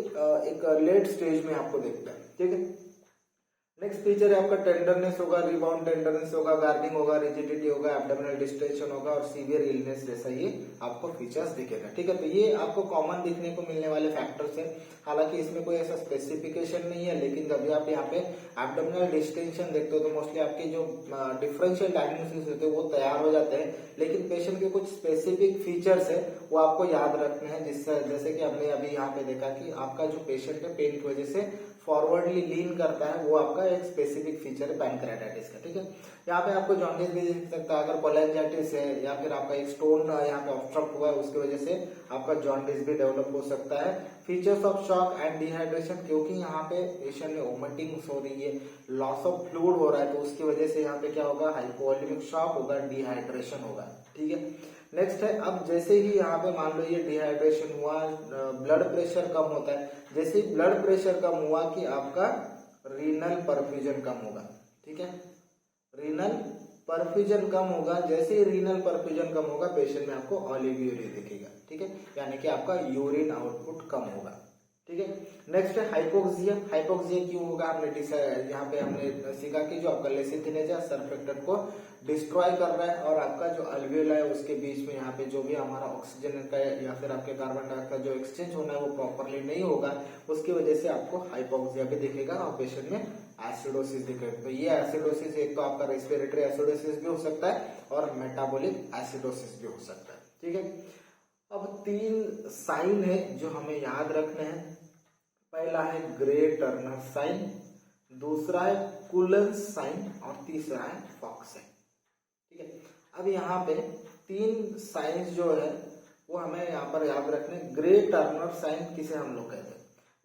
एक लेट स्टेज में आपको देखता है, ठीक है। नेक्स्ट फीचर है आपका टेंडरनेस होगा, रिबाउंड टेंडरनेस होगा, गार्डिंग होगा, रिजिडिटी होगा, एब्डोमिनल डिस्टेंशन होगा और सीवियर इलनेस जैसा ये आपको फीचर्स दिखेगा, ठीक है। तो ये आपको कॉमन दिखने को मिलने वाले फैक्टर्स हैं। हालांकि इसमें कोई ऐसा स्पेसिफिकेशन नहीं है, लेकिन जब भी आप यहाँ पे एब्डोमिनल डिस्टेंशन देखते हो तो मोस्टली आपके जो डिफरेंशियल डायग्नोसिस होते हैं वो तैयार हो जाते हैं, लेकिन पेशेंट के कुछ स्पेसिफिक फीचर्स है वो आपको याद रखने हैं। जिससे जैसे कि हमने अभी यहाँ पे देखा कि आपका जो पेशेंट है पेन की वजह से फॉरवर्डली लीन करता है, वो आपका एक स्पेसिफिक फीचर है पैनक्रेटाइटिस का, ठीक है। यहाँ पे आपको जॉन्डिस भी दिख सकता है अगर कोलेंजाइटिस है या फिर आपका एक स्टोन यहाँ पे ऑब्स्ट्रक्ट हुआ है उसकी वजह से आपका जॉन्डिस भी डेवलप हो सकता है। Features of shock and dehydration, क्योंकि यहाँ पे पेशेंट में वोमिटिंग हो रही है, लॉस ऑफ फ्लूइड हो रहा है, तो उसकी वजह से यहाँ पे क्या होगा, हाइपोवोलेमिक शॉक होगा, डिहाइड्रेशन होगा, ठीक है। नेक्स्ट है, अब जैसे ही यहाँ पे मान लो ये डिहाइड्रेशन हुआ, ब्लड प्रेशर कम होता है, जैसे ही ब्लड प्रेशर कम हुआ कि आपका रीनल परफ्यूजन कम होगा, ठीक है। रीनल परफ्यूजन कम होगा, जैसे ही रीनल परफ्यूजन कम होगा पेशेंट में आपको ऑलिगोयूरिया दिखेगा, ठीक है, यानी कि आपका यूरिन आउटपुट कम होगा, ठीक है। नेक्स्ट है हाइपोक्सिया। हाइपोक्सिया क्यों होगा, हमने यहाँ पे हमने सीखा कि जो आपका लेसिथिनेज है सर्फेक्टेंट को डिस्ट्रॉय कर रहा है और आपका जो अल्वियोला है उसके बीच में यहाँ पे जो भी हमारा ऑक्सीजन का या फिर आपके कार्बन डाइऑक्साइड का जो एक्सचेंज होना है वो प्रॉपरली नहीं होगा, उसकी वजह से आपको हाइपोक्सिया भी दिखेगा और पेशेंट में एसिडोसिस दिखेगा। तो ये एसिडोसिस एक तो आपका रेस्पिरेटरी एसिडोसिस भी हो सकता है और मेटाबॉलिक एसिडोसिस भी हो सकता है, ठीक है। अब 3 साइन है जो हमें याद रखने हैं। पहला है ग्रे टर्नर साइन, दूसरा है कुलेंस साइन और तीसरा है फॉक्स साइन, ठीक है। अब यहाँ पे 3 साइंस जो है वो हमें यहाँ पर याद रखने। ग्रे टर्नर साइन किसे हम लोग कहते हैं,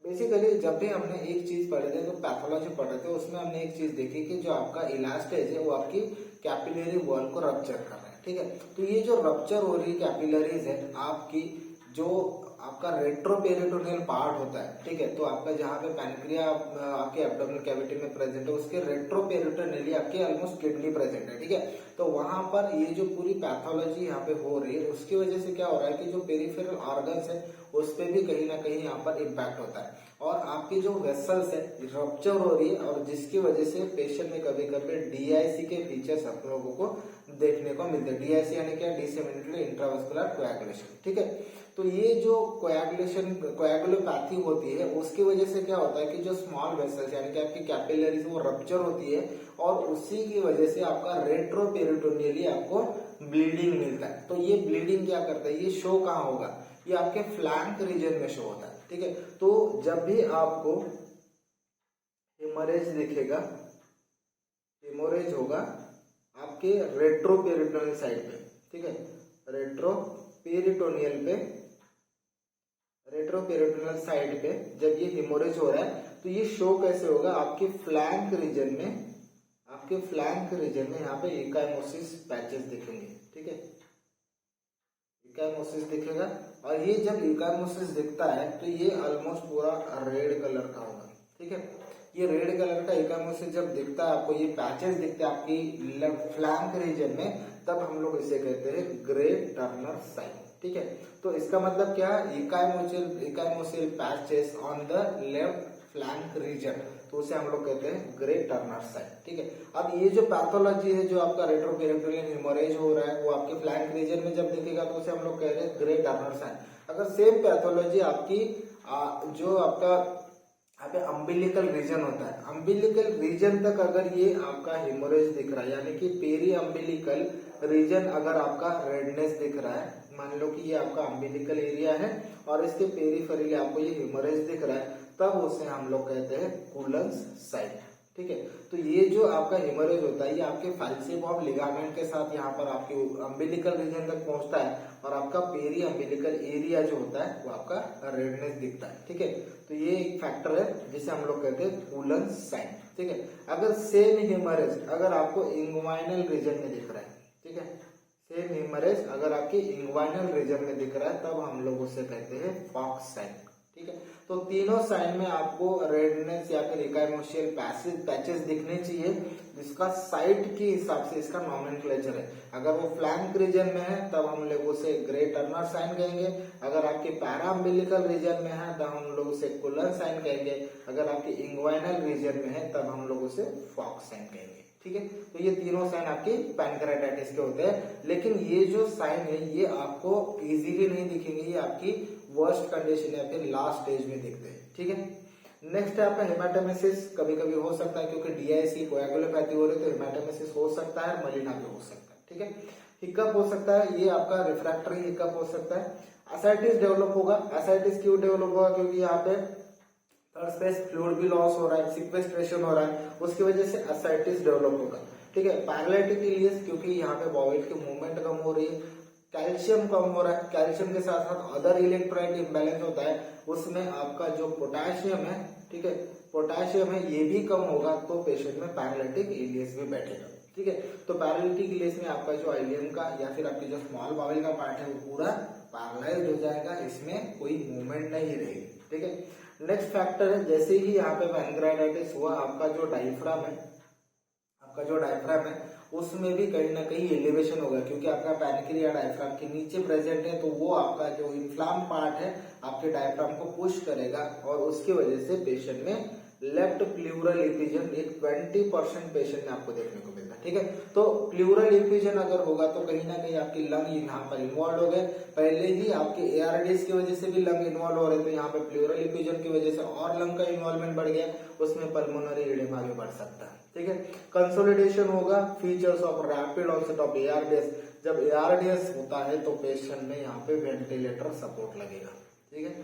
बेसिकली जब भी हमने एक चीज पढ़े थे तो पैथोलॉजी पढ़े थे, उसमें हमने एक चीज देखी कि जो आपका इलास्टेज है वो आपकी कैपिलरी वॉल को रप्चर कर रहा है, ठीक है। तो ये जो रप्चर हो रही कैपिलरीज है आपकी, जो आपका रेट्रोपेरिटोनियल पार्ट होता है, ठीक है। तो आपका जहाँ पे पैनक्रिया आपके एब्डोमिनल कैविटी में प्रेजेंट है उसके रेट्रोपेरिटोनियली आपके ऑलमोस्ट किडनी प्रेजेंट है, ठीक है। तो वहां पर ये जो पूरी पैथोलॉजी यहाँ पे हो रही है उसकी वजह से क्या हो रहा है कि जो पेरिफेरल ऑर्गन्स है उस पर भी कहीं ना कहीं यहाँ पर इम्पैक्ट होता है और आपकी जो वेसल्स है रप्चर हो रही है और जिसकी वजह से पेशेंट में कभी कभी डीआईसी के फीचर्स आप लोगों को देखने को मिलते हैं। डीआईसी यानी क्या, डिसेमिनेटेड इंट्रावास्कुलर कोएगुलेशन, ठीक है। तो ये जो कोएगुलोपैथी होती है उसकी वजह से क्या होता है कि जो स्मॉल वेसल्स यानी कि आपकी कैपिलरीज वो रप्चर होती है और उसी की वजह से आपका रेट्रोपेरिटोनियली आपको ब्लीडिंग मिलता है। तो ये ब्लीडिंग क्या करता है, ये शो कहाँ होगा, ये आपके फ्लैंक रीजन में शो होता है, ठीक है। तो जब भी आपको हेमोरेज दिखेगा, हेमोरेज होगा आपके रेट्रोपेरिटोनियल साइड पे, ठीक है, रेट्रोपेरिटोनियल साइड पे जब ये हेमोरेज हो रहा है तो ये शो कैसे होगा, आपके फ्लैंक रीजन में यहाँ पे इकाइमोसिस पैचेस दिखेंगे, ठीक है, इकाइमोसिस दिखेगा। और ये जब इकाइमोसिस दिखता है तो ये ऑलमोस्ट पूरा रेड कलर का होगा, ठीक है। ये रेड कलर का इकाइमोसिस जब दिखता है आपको, ये पैचेस दिखते हैं आपकी फ्लैंक रीजन में, तब हम लोग इसे कहते हैं ग्रे टर्नर साइन, ठीक है। तो इसका मतलब क्या, इकाइमोसिल patches on the left flank region, तो उसे हम लोग कहते हैं ग्रे टर्नर साइन, ठीक है। अब ये जो पैथोलॉजी है, जो आपका रेट्रोपेरिटोनियल हेमोरेज हो रहा है वो आपके फ्लैंक रीजन में जब दिखेगा तो उसे हम लोग कहते हैं ग्रे टर्नर साइन। अगर सेम पैथोलॉजी आपकी जो आपका यहाँ पे अम्बिलिकल रीजन होता है, अम्बिलिकल रीजन तक अगर ये आपका हेमोरेज दिख रहा है यानी कि पेरी अम्बिलिकल रीजन अगर आपका रेडनेस दिख रहा है, मान लो कि ये आपका अम्बिलिकल एरिया है और इसके पेरीफेरली आपको ये हेमोरेज दिख रहा है, तब उसे हम लोग कहते हैं कूलन्स साइन, ठीक है। तो ये जो आपका हेमोरेज होता है ये आपके फाल्सी बॉब लिगामेंट के साथ यहाँ पर आपके अम्बिलिकल रीजन तक पहुंचता है और आपका पेरी अम्बिलिकल एरिया जो होता है वो आपका रेडनेस दिखता है, ठीक है। तो ये एक फैक्टर है जिसे हम लोग कहते हैं कूलन्स साइन, ठीक है। अगर सेम हेमोरेज अगर आपको इंग्वाइनल रीजन में दिख रहा है, ठीक है, सेम हेमोरेज अगर आपके इंग्वाइनल रीजन में दिख रहा है तब हम लोग उसे कहते हैं फॉक्स साइन, ठीक है। तो तीनों साइन में आपको रेडनेस या फिर इकाइमोशियल पैचेस दिखने चाहिए, जिसका साइट के हिसाब से इसका नॉमेनक्लेचर है। अगर वो फ्लैंक रीजन में है तब हम लोग उसे ग्रे टर्नर साइन कहेंगे, अगर आपके पैराअम्बिलिकल रीजन में है तब हम लोग उसे कूलन साइन कहेंगे, अगर आपके इंग्वाइनल रीजन में है तब हम लोग उसे फॉक्स साइन कहेंगे, ठीक है। तो ये तीनों साइन आपकी पैनक्रेटाइटिस के होते हैं, लेकिन ये जो साइन है ये आपको इजीली नहीं दिखेंगे, ये आपकी वर्स्ट कंडीशन या फिर लास्ट स्टेज में दिखते हैं, ठीक है। नेक्स्ट है आपका हेमाटोमेसिस, कभी कभी हो सकता है क्योंकि डीआईसी कोएगुलोपैथी हो रही है तो हेमाटोमेसिस हो सकता है, मलिना भी हो सकता है, ठीक है। हिकअप हो सकता है, ये आपका रिफ्रैक्टरी हिकअप हो सकता है। एसाइटिस डेवलप होगा, एसाइटिस क्यों डेवलप होगा, क्योंकि यहाँ पे थर्ड स्पेस फ्लूइड भी लॉस हो रहा है, सिक्वेस्ट्रेशन हो रहा है, उसकी वजह से एसाइटिस डेवलप होगा, ठीक है। पैरालिटिक इलियस क्योंकि यहाँ पे बॉवेल की मूवमेंट कम हो रही है, कैल्शियम कम हो रहा है, कैल्शियम के साथ साथ अदर इलेक्ट्रोलाइट इम्बैलेंस होता है, उसमें आपका जो पोटेशियम है, ठीक है, पोटेशियम है ये भी कम होगा तो पेशेंट में पैरालिटिक इलियस भी बैठेगा, ठीक है। तो पैरालिटिक इलियस में आपका जो आइलियम का या फिर आपकी जो स्मॉल बाउल का पार्ट है वो पूरा पैरालाइज हो जाएगा, इसमें कोई मूवमेंट नहीं रहेगी, ठीक है। नेक्स्ट फैक्टर है, जैसे ही यहाँ पे पैनक्रेटाइटिस हुआ आपका जो डायफ्राम है उसमें भी कहीं ना कहीं एलिवेशन होगा, क्योंकि आपका पैनक्रिया डायफ्राम के नीचे प्रेजेंट है, तो वो आपका जो इन्फ्लाम पार्ट है आपके डायफ्राम को पुश करेगा और उसकी वजह से पेशेंट में लेफ्ट प्लूरल इफ्यूजन एक 20% पेशेंट में आपको देखने को मिलता है, ठीक है। तो प्लूरल इफ्यूजन अगर होगा तो कहीं ना कहीं आपकी लंग यहाँ पर इन्वॉल्व हो गए, पहले ही आपके एआरडीएस की वजह से भी लंग इन्वॉल्व हो रहे तो यहाँ पे प्लूरल इफ्यूजन की वजह से और लंग का इन्वॉल्वमेंट बढ़ गया, उसमें पल्मोनरी एडेमा भी बढ़ सकता है, ठीक है। कंसोलिडेशन होगा, features of rapid onset of ARDS, जब एआरडीएस होता है तो पेशेंट में यहाँ पे वेंटिलेटर सपोर्ट लगेगा, ठीक है,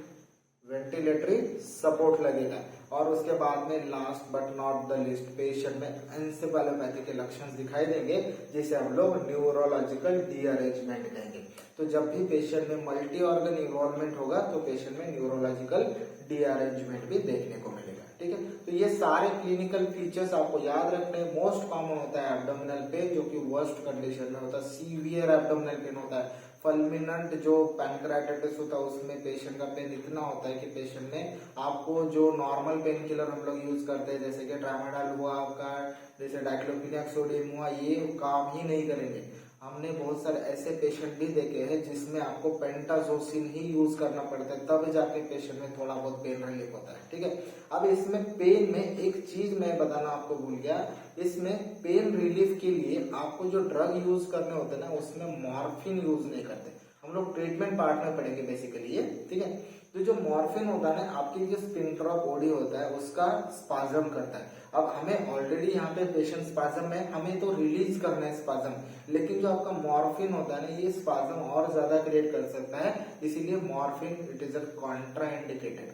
वेंटिलेटरी सपोर्ट लगेगा। और उसके बाद में last but not the list patient में एंसेफेलोपैथी के लक्षण दिखाई देंगे, जिसे हम लोग न्यूरोलॉजिकल डीअरेंजमेंट कहेंगे। तो जब भी पेशेंट में मल्टी ऑर्गन इन्वॉल्वमेंट होगा तो पेशेंट में न्यूरोलॉजिकल डीअरेंजमेंट भी देखने को मिलेगा, ठीक है। तो ये सारे क्लिनिकल फीचर्स आपको याद रखने, मोस्ट कॉमन होता है एब्डोमिनल पेन जो कि वर्स्ट कंडीशन में होता है, सीवियर एब्डोमिनल पेन होता है, फल्मिनेंट जो पैनक्रेटाइटिस होता है उसमें पेशेंट का पेन इतना होता है कि पेशेंट ने आपको जो नॉर्मल पेन किलर हम लोग यूज करते हैं जैसे कि ट्रामाडोल हुआ आपका, जैसे डाइक्लोफिनेक सोडियम हुआ, ये काम ही नहीं करेंगे। हमने बहुत सारे ऐसे पेशेंट भी देखे हैं जिसमें आपको पेंटाजोसिन ही यूज करना पड़ता है, तब जाके पेशेंट में थोड़ा बहुत पेन रिलीफ होता है। ठीक है, अब इसमें पेन में एक चीज मैं बताना आपको भूल गया, इसमें पेन रिलीफ के लिए आपको जो ड्रग यूज करने होते हैं ना उसमें मॉर्फिन यूज नहीं करते, हम लोग ट्रीटमेंट पार्ट में पढ़ेंगे बेसिकली ये। ठीक है, तो जो मॉर्फिन होता है ना आपकी जो स्फिंक्टर ऑफ बॉडी होता है उसका स्पाज्म करता है। अब हमें ऑलरेडी यहाँ पे पेशेंट स्पाज्म में, हमें तो रिलीज करना है स्पाज्म, लेकिन जो आपका मॉर्फिन होता है ना ये स्पाज्म और ज्यादा क्रिएट कर सकता है, इसीलिए morphine it is a contraindicated,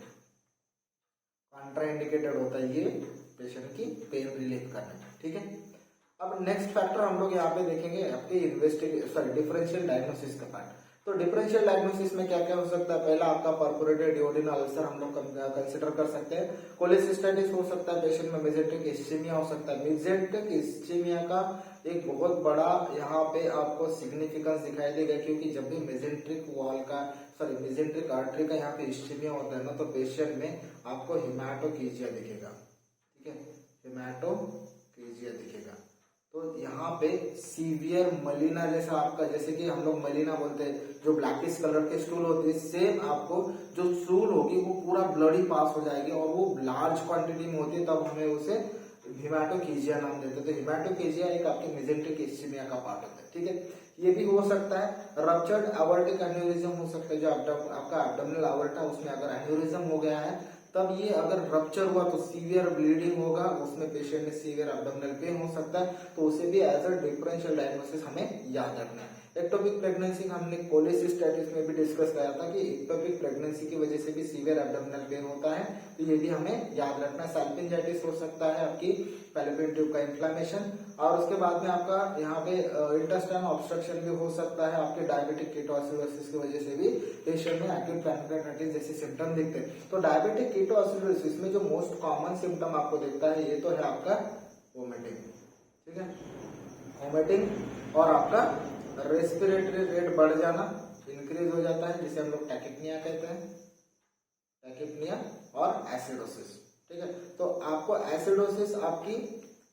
contraindicated होता है ये पेशेंट की पेन रिलीफ करने। ठीक है, अब नेक्स्ट फैक्टर हम लोग यहाँ पे देखेंगे आपके डिफरेंशियल डायग्नोसिस का पार्ट। तो डिफरेंशियल डायग्नोसिस में क्या क्या हो सकता है, पहला आपका परफोरेटेड डिओडिनल अल्सर हम लोग कंसिडर कर सकते हैं, कोलेसिस्टाइटिस हो सकता है पेशेंट में, मेसेंट्रिक इस्चेमिया हो सकता है। मेसेंट्रिक इस्चेमिया का एक बहुत बड़ा यहाँ पे आपको सिग्निफिकेंस दिखाई देगा, क्योंकि जब भी मेसेंट्रिक आर्टरी का यहाँ पे इस्चेमिया होता है ना तो पेशेंट में आपको हेमाटोकीजिया दिखेगा। ठीक है, हेमाटोकीजिया दिखेगा। तो यहाँ पे सीवियर मलिना जैसा आपका, जैसे कि हम लोग मलिना बोलते हैं जो ब्लैकिश कलर के स्टूल होते हैं, सेम आपको जो स्टूल होगी वो पूरा ब्लडी पास हो जाएगी और वो लार्ज क्वांटिटी में होती है, तब हमें उसे हेमाटोकीजिया नाम देते हैं। तो हेमाटोकीजिया एक आपके मेसेंट्रिक इस्चेमिया का पार्ट होता है। ठीक है, ये भी हो सकता है। रप्चर्ड एवर्टिक एन्यूरिज्म हो सकता है, जो आपका एब्डोमिनल एवर्टा उसमें अगर एन्यूरिज्म हो गया है तब ये अगर रप्चर हुआ तो सीवियर ब्लीडिंग होगा, उसमें पेशेंट में सीवियर एब्डोमिनल पेन हो सकता है, तो उसे भी एज अ डिफरेंशियल डायग्नोसिस हमें याद रखना है। एक्टोपिक प्रेगनेंसी हमने कोलेसिस्टाइटिस में भी डिस्कस किया था कि एक्टोपिक प्रेगनेंसी की वजह से भी सीवियर एब्डोमिनल पेन होता है, तो ये भी हमें याद रखना है। सल्पिंजाइटिस हो सकता है आपकी फैलोपियन ट्यूब का इन्फ्लेमेशन, और उसके बाद में आपका यहाँ पे इंटेस्टाइन ऑब्स्ट्रक्शन भी हो सकता है आपके डायबिटिक कीटोएसिडोसिस की वजह से भी पेशेंट में एक्यूट पैनक्रेटाइटिस जैसे सिम्टम दिखते हैं। तो डायबिटिक कीटोएसिडोसिस में जो मोस्ट कॉमन सिम्टम आपको दिखता है ये तो है आपका वोमिटिंग। ठीक है, वोमिटिंग और आपका रेस्पिरेटरी रेट बढ़ जाना, इंक्रीज हो जाता है, जिसे हम लोग टैकिप्निया कहते हैं, टैकिप्निया और एसिडोसिस। ठीक है, तो आपको एसिडोसिस आपकी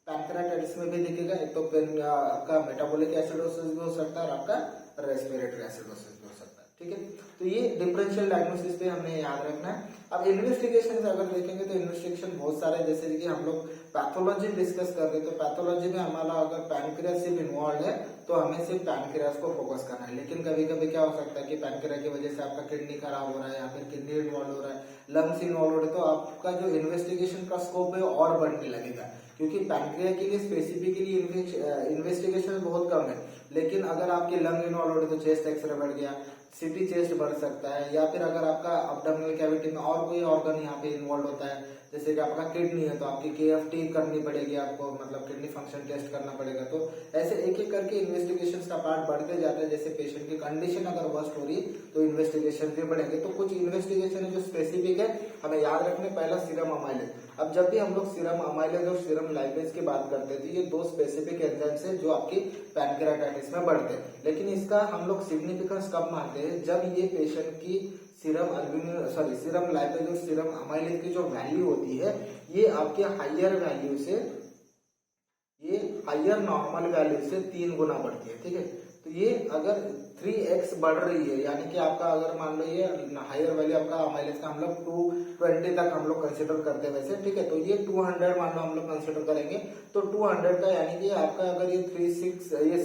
पैनक्रेटाइटिस में भी दिखेगा, एक तो आपका मेटाबॉलिक एसिडोसिस भी हो सकता है और आपका रेस्पिरेटरी एसिडोसिस भी हो सकता है। ठीक है, तो ये डिफरेंशियल डायग्नोसिस पे हमने याद रखना है। अब इन्वेस्टिगेशन अगर देखेंगे तो इन्वेस्टिगेशन बहुत सारे, जैसे कि हम लोग पैथोलॉजी डिस्कस कर रहे हैं, तो पैथोलॉजी में हमारा अगर पैनक्रियास सिर्फ इन्वॉल्व है तो हमें सिर्फ पैनक्रियास को फोकस करना है। लेकिन कभी कभी क्या हो सकता है कि पैनक्रिया की वजह से आपका किडनी खराब हो रहा है या फिर किडनी इन्वॉल्व हो रहा है, लंग्स इन्वॉल्व हो रहे हैं, तो आपका जो इन्वेस्टिगेशन का स्कोप है और बढ़ने लगेगा, क्योंकि पैनक्रिया के लिए स्पेसिफिकली इन्वेस्टिगेशन बहुत कम है। लेकिन अगर आपके लंग इन्वॉल्व हो रहे तो चेस्ट एक्सरे बढ़ गया, सीटी चेस्ट बढ़ सकता है, या फिर अगर आपका अब्डोमिनल कैविटी में और कोई ऑर्गन यहाँ पे इन्वॉल्व होता है, जैसे कि आपका किडनी है तो आपकी KFT करनी पड़ेगी आपको, मतलब किडनी फंक्शन टेस्ट करना पड़ेगा। तो ऐसे एक एक करके इन्वेस्टिगेशन का पार्ट बढ़ते जाता है। जैसे पेशेंट की कंडीशन अगर वर्स्ट हो रही तो इन्वेस्टिगेशन भी बढ़ेंगे। तो कुछ इन्वेस्टिगेशन है जो स्पेसिफिक है हमें याद रखने, पहला सीरम अमाइलेज। अब जब भी हम लोग सीरम अमाइलेज और सीरम लाइपेज की बात करते थे, ये दो स्पेसिफिक एंजाइम्स है जो आपकी पैनक्रेटाइटिस में बढ़ते हैं। लेकिन इसका हम लोग सिग्निफिकेंस कब मानते हैं, जब ये पेशेंट की सीरम लाइपेज और सीरम अमाइलेज की जो वैल्यू होती है ये आपके हायर वैल्यू से, ये हायर नॉर्मल वैल्यू से 3 गुना बढ़ती है। ठीक है, तो ये अगर 3x बढ़ रही है, यानी कि आपका अगर मान लो ये हायर वैल्यू आपका अमाइलेज का हम लोग 220 तक हम लोग कंसिडर करते हैं वैसे। ठीक है, तो ये 200 मान लो हम लोग कंसिडर करेंगे, तो 200 का यानी कि आपका अगर ये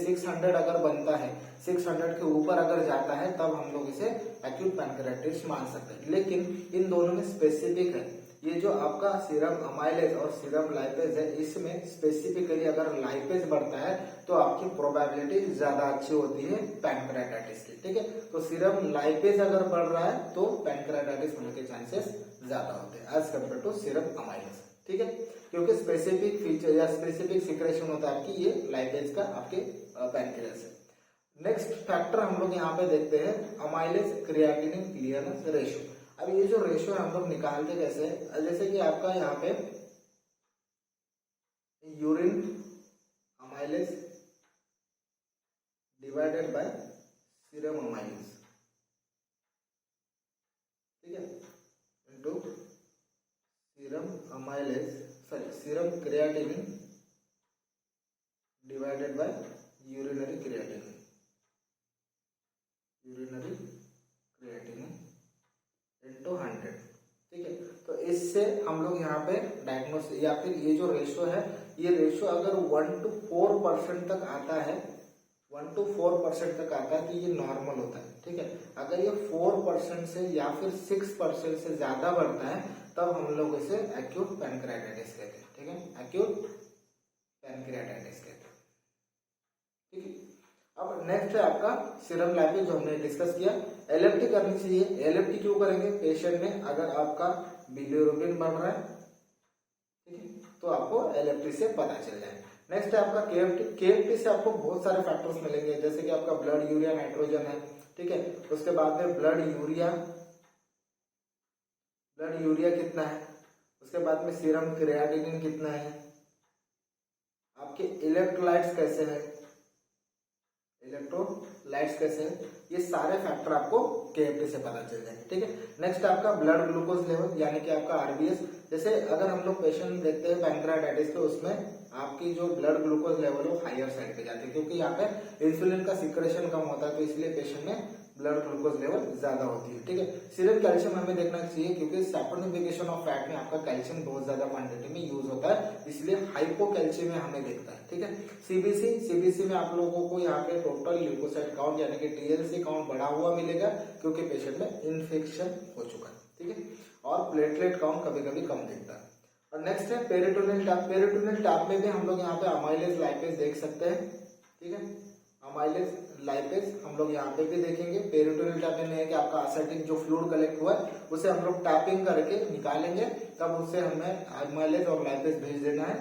600 अगर बनता है, 600 के ऊपर अगर जाता है तब हम लोग इसे एक्यूट पैनक्रेटाइटिस मान सकते हैं। लेकिन इन दोनों में स्पेसिफिक है, ये जो आपका सीरम अमाइलेज और सीरम लाइपेज है इसमें स्पेसिफिकली अगर लाइपेज बढ़ता है तो आपकी प्रोबेबिलिटी ज्यादा अच्छी होती है पैनक्रेटाइटिस की। ठीक है, तो सीरम लाइपेज अगर बढ़ रहा है तो पैनक्रेटाइटिस होने के चांसेस ज्यादा होते हैं as compared to serum amylase. ठीक है, क्योंकि स्पेसिफिक फीचर या स्पेसिफिक सिक्रेशन होता है आपकी ये लाइपेज का आपके पैनक्रियास से। नेक्स्ट फैक्टर हम लोग यहाँ पे देखते हैं अमाइलेज क्रिएटिनिन क्लियरेंस रेशियो। अब ये जो रेशियो हम लोग निकालते कैसे, जैसे कि आपका यहाँ पे urine amylase divided by serum amylase, ठीक है, into serum amylase, sorry serum creatinine divided by urinary creatinine, urinary creatinine into 100, ठीक है। तो इससे हम लोग यहाँ पे डायग्नोस या फिर ये जो रेशो है, ये रेशो अगर 1 to 4% तक आता है, 1 to 4% तक आता है तो ये नॉर्मल होता है, ठीक है। अगर ये 4% से या फिर 6% से ज्यादा बढ़ता है तब हम लोग इसे एक्यूट पैनक्रियाटाइटिस कहते हैं, ठीक है, एक्यूट पैनक्रियाटाइटिस कहते हैं, ठीक है। अब नेक्स्ट है आपका सीरम लाइपेज, जो हमने डिस्कस किया। एलएफटी करनी चाहिए। एलएफटी क्यों करेंगे? पेशेंट में अगर आपका बिलिरुबिन बढ़ रहा है, ठीक है, तो आपको एलएफटी से पता चल जाए। नेक्स्ट है आपका केएफटी। केएफटी से आपको बहुत सारे फैक्टर्स मिलेंगे, जैसे कि आपका ब्लड यूरिया नाइट्रोजन है, ठीक है। उसके बाद में ब्लड यूरिया कितना है, उसके बाद में सीरम क्रिएटिनिन कितना है, आपके इलेक्ट्रोलाइट्स कैसे हैं, ये सारे फैक्टर आपको केएफटी से पता चल जाएंगे, ठीक है। नेक्स्ट आपका ब्लड ग्लूकोज लेवल, यानी कि आपका आरबीएस। जैसे अगर हम लोग पेशेंट देखते हैं पैनक्रियाटाइटिस पे, उसमें आपकी जो ब्लड ग्लूकोज लेवल है वो हायर साइड पे जाती है, क्योंकि यहाँ पे इंसुलिन का सिक्रेशन कम होता है, तो इसलिए पेशेंट में ब्लड ग्लूकोज लेवल ज्यादा होती है, ठीक है। सीरम कैल्शियम हमें देखना चाहिए, क्योंकि सैपोनिफिकेशन ऑफ फैट में आपका कैल्शियम बहुत ज्यादा क्वांटिटी में यूज होता है, इसलिए हाइपोकैल्शियम में हमें देखता है, ठीक है। सीबीसी में आप लोगों को यहाँ पे टोटल ल्यूकोसाइट काउंट यानी कि टीएलसी काउंट बढ़ा हुआ मिलेगा, क्योंकि पेशेंट में इन्फेक्शन हो चुका है, ठीक है। और प्लेटलेट काउंट कभी कभी कम दिखता है। और नेक्स्ट है पेरिटोनियल टैप। पेरिटोनियल टैप में भी हम लोग यहाँ पे अमाइलेज लाइपेज देख सकते हैं, ठीक है। अमाइलेज लाइपेज हम लोग यहाँ पे भी देखेंगे। पेरिटोनियल टैप में है कि आपका एसिडिक जो फ्लूइड कलेक्ट हुआ है उसे हम लोग टैपिंग करके निकालेंगे, तब उससे हमें अमाइलेज और लाइपेज भेज देना है